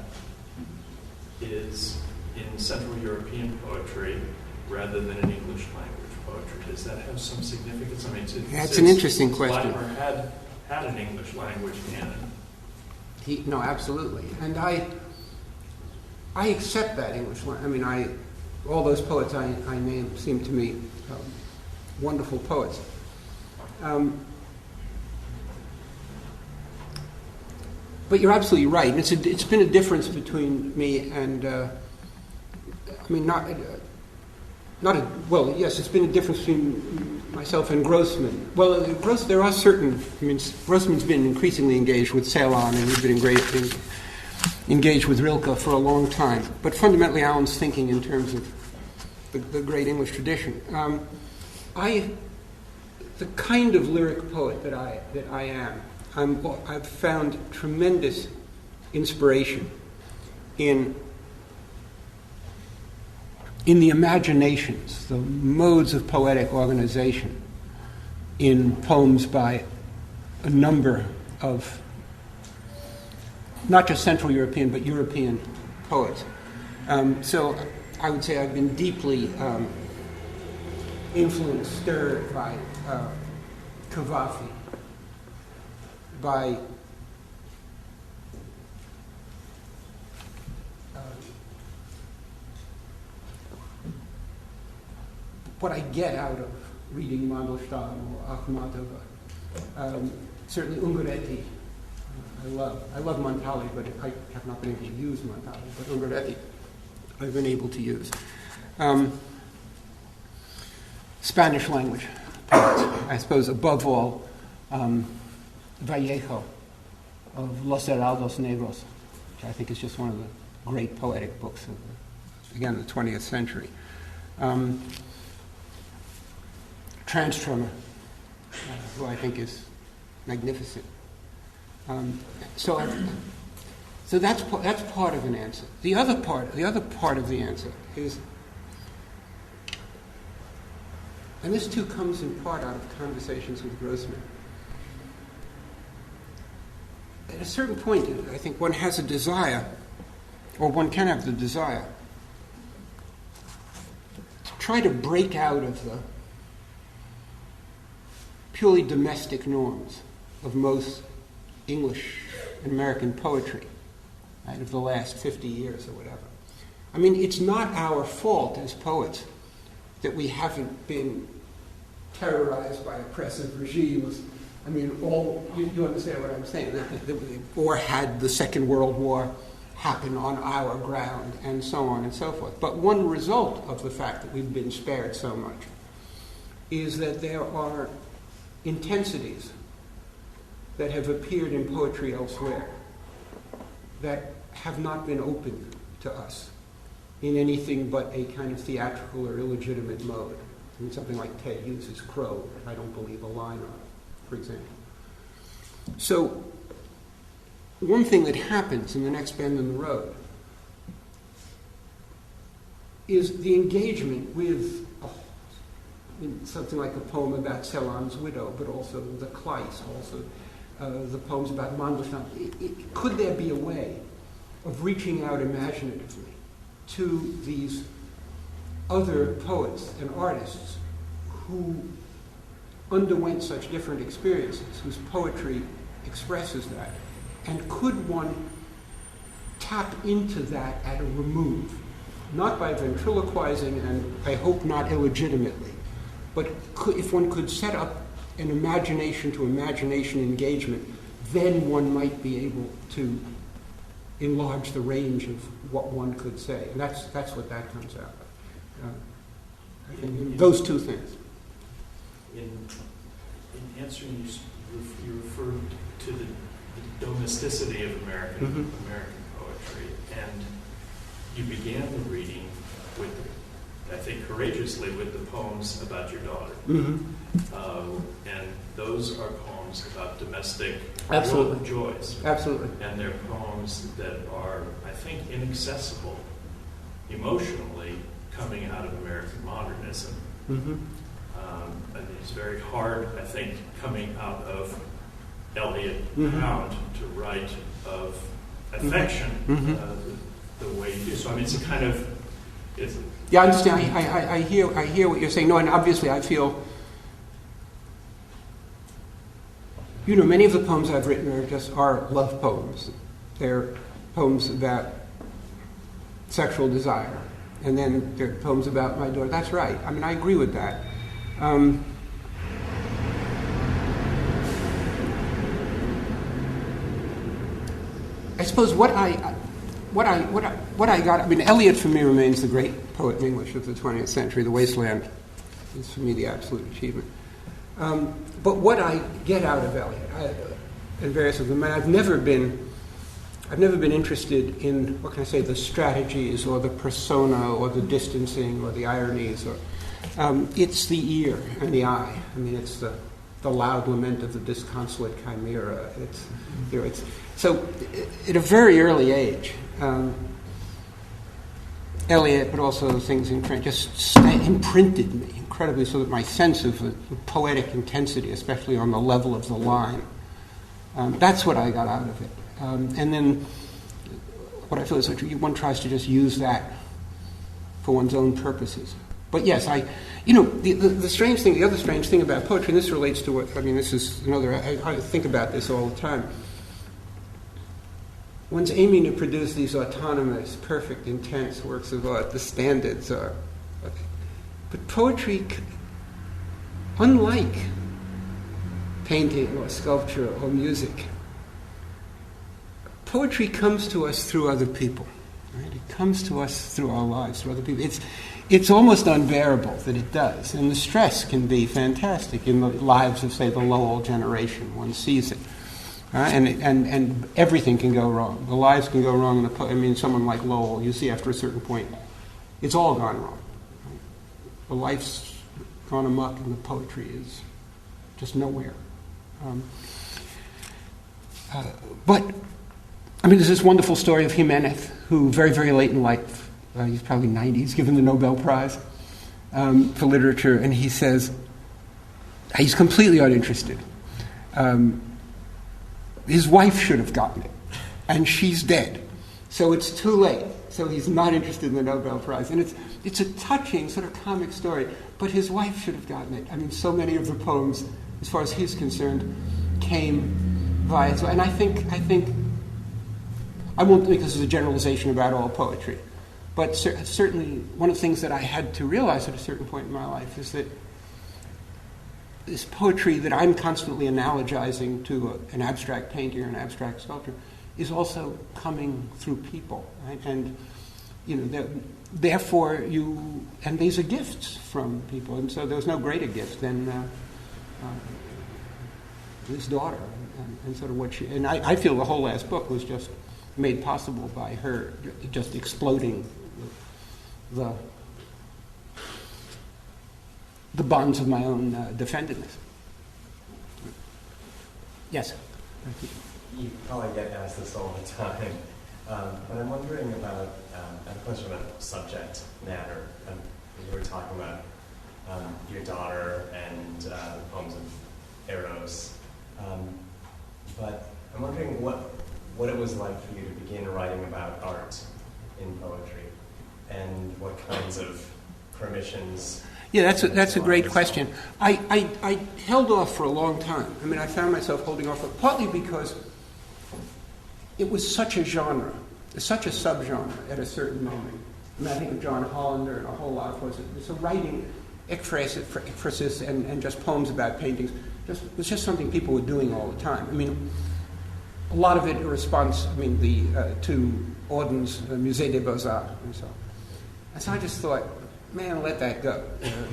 is in Central European poetry rather than in English language poetry. Does that have some significance? I mean, That's an interesting question. Latimer had an English language canon. No, absolutely. And I accept that English language. I mean, all those poets I named seem to me wonderful poets. But you're absolutely right. And it's been a difference between me and, yes, it's been a difference between myself and Grossman. Well, there are certain, Grossman's been increasingly engaged with Celan, and he's been engaged with Rilke for a long time. But fundamentally, Alan's thinking in terms of the great English tradition. The kind of lyric poet that I am, I've found tremendous inspiration in the imaginations, the modes of poetic organization in poems by a number of not just Central European, but European poets. So I would say I've been deeply influenced, stirred by Cavafy, by what I get out of reading Mandelstam or Akhmatova. Certainly Ungaretti, I love Montali, but I have not been able to use Montali, but Ungaretti I've been able to use. Spanish language poets, I suppose above all, Vallejo of Los Heraldos Negros, which I think is just one of the great poetic books of, again, the 20th century. Tranströmer, who I think is magnificent. So that's part of an answer. The other part of the answer is, and this too comes in part out of conversations with Grossman. At a certain point, I think one has a desire, or one can have the desire, to try to break out of the purely domestic norms of most English and American poetry, right, of the last 50 years or whatever. I mean, it's not our fault as poets that we haven't been terrorized by oppressive regimes. I mean, you understand what I'm saying, or had the Second World War happen on our ground, and so on and so forth. But one result of the fact that we've been spared so much is that there are intensities that have appeared in poetry elsewhere that have not been opened to us in anything but a kind of theatrical or illegitimate mode. I mean, something like Ted Hughes's Crow, I don't believe a line on, for example. So, one thing that happens in The Next Bend in the Road is the engagement with something like a poem about Celan's widow, but also the Kite, also the poems about Mandelstam. Could there be a way of reaching out imaginatively to these other poets and artists who underwent such different experiences, whose poetry expresses that? And could one tap into that at a remove? Not by ventriloquizing, and I hope not illegitimately, but if one could set up an imagination to imagination engagement, then one might be able to enlarge the range of what one could say. And that's what that comes out of. I think those two things. In answering you referred to the domesticity of American poetry. poetry, and you began the reading with, I think courageously, with the poems about your daughter. And those are poems about domestic joys. Absolutely. And they're poems that are, I think, inaccessible emotionally coming out of American modernism. And it's very hard, I think, coming out of Eliot Pound to write of affection the way you do. So I mean, it's a kind of... Yeah, I understand. I hear what you're saying. No, and obviously I feel... many of the poems I've written are love poems. They're poems about sexual desire. And then there are poems about my daughter. That's right. I mean, I agree with that. I suppose what I got. I mean, Eliot for me remains the great poet in English of the 20th century. The Wasteland is for me the absolute achievement. But what I get out of Eliot, and various of them, and I've never been interested in, what can I say, the strategies or the persona or the distancing or the ironies. Or it's the ear and the eye. I mean, it's the loud lament of the disconsolate chimera. It's so at a very early age, Eliot, but also things in print, just imprinted me incredibly, so that my sense of the poetic intensity, especially on the level of the line, that's what I got out of it. And then what I feel is that one tries to just use that for one's own purposes. But yes, the strange thing, the other strange thing about poetry, and this relates to what, I mean, this is another, I think about this all the time. One's aiming to produce these autonomous, perfect, intense works of art. The standards are... But poetry, unlike painting or sculpture or music, poetry comes to us through other people. Right? It comes to us through our lives, through other people. It's almost unbearable that it does. And the stress can be fantastic in the lives of, say, the Lowell generation. One sees it. And everything can go wrong. The lives can go wrong. Someone like Lowell, you see after a certain point, it's all gone wrong. Right? The life's gone amok, and the poetry is just nowhere. But there's this wonderful story of Jimenez, who very, very late in life, he's probably 90, he's given the Nobel Prize for literature, and he says he's completely uninterested. His wife should have gotten it, and she's dead. So it's too late. So he's not interested in the Nobel Prize. And it's a touching, sort of comic story, but his wife should have gotten it. I mean, so many of the poems, as far as he's concerned, came via his wife. And I think, I won't think this is a generalization about all poetry, but certainly one of the things that I had to realize at a certain point in my life is that this poetry that I'm constantly analogizing to an abstract painting or an abstract sculpture is also coming through people, right? And therefore and these are gifts from people, and so there's no greater gift than this daughter and sort of what she. And I feel the whole last book was just made possible by her just exploding the bonds of my own defendedness. Yes? You probably get asked this all the time, but I'm wondering about a question about subject matter. You were talking about your daughter and the poems of Eros, but I'm wondering what it was like for you to begin writing about art in poetry, and what kinds of permissions. Yeah, that's a great question. I held off for a long time. I mean, I found myself holding off, partly because it was such a genre, such a subgenre at a certain moment. I mean, I think of John Hollander and a whole lot of poets. So writing ekphrasis and just poems about paintings was just something people were doing all the time. I mean, a lot of it in response, to Auden's Musée des Beaux-Arts and so on. And so I just thought, man, let that go.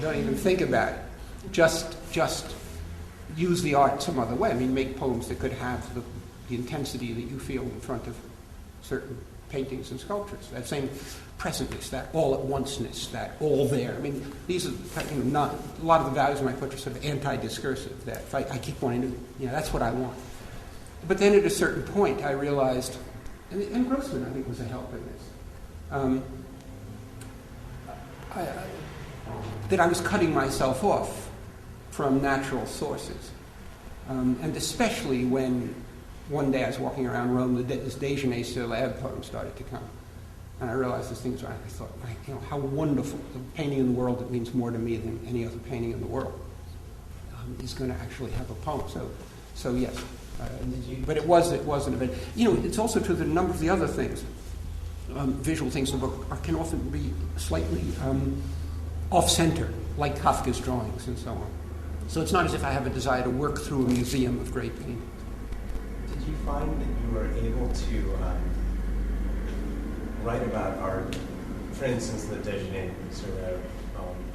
Don't even think about it. Just use the art some other way. I mean, make poems that could have the intensity that you feel in front of certain paintings and sculptures. That same presentness, that all-at-onceness, that all there. I mean, these are not a lot of the values of my portraits are sort of anti-discursive. That if I keep wanting to, that's what I want. But then at a certain point, I realized, and Grossman, I think, was a help in this, that I was cutting myself off from natural sources. And especially when one day I was walking around Rome, this Déjeuner sur l'Ève poem started to come. And I realized this thing was right. I thought, how wonderful. The painting in the world that means more to me than any other painting in the world is going to actually have a poem. So yes. But it wasn't a bit. It's also true that a number of the other things, visual things in the book, can often be slightly off-center, like Kafka's drawings and so on. So it's not as if I have a desire to work through a museum of great paintings. Did you find that you were able to write about art, for instance, the Déjeuner sur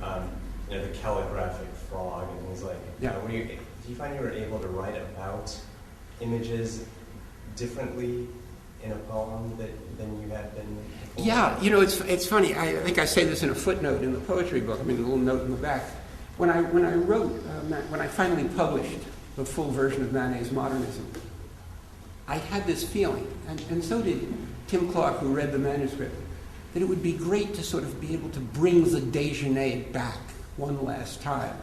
l'Ève, the calligraphic frog and things like that? Yeah. Did you find you were able to write about images differently in a poem than you had been before? Yeah, it's funny. I think I say this in a footnote in the poetry book. I mean, a little note in the back. When I wrote, when I finally published the full version of Manet's Modernism, I had this feeling, and so did Tim Clark, who read the manuscript, that it would be great to sort of be able to bring the Déjeuner back one last time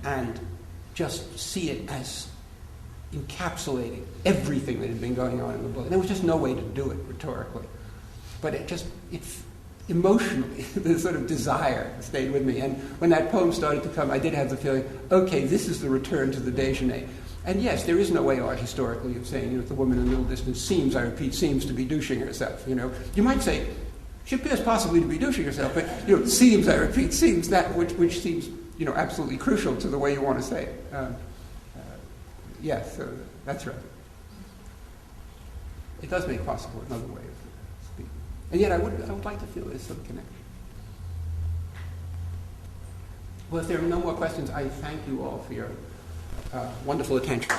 and just see it as encapsulating everything that had been going on in the book. And there was just no way to do it rhetorically. But it emotionally, the sort of desire stayed with me. And when that poem started to come, I did have the feeling, okay, this is the return to the Déjeuner. And yes, there is no way art historically of saying, the woman in the middle distance seems, I repeat, seems to be douching herself. You might say, she appears possibly to be douching herself, but, seems, I repeat, seems, that which seems, absolutely crucial to the way you want to say it. Yes, that's right. It does make possible another way of speaking. And yet I would like to feel there's some connection. Well, if there are no more questions, I thank you all for your wonderful attention.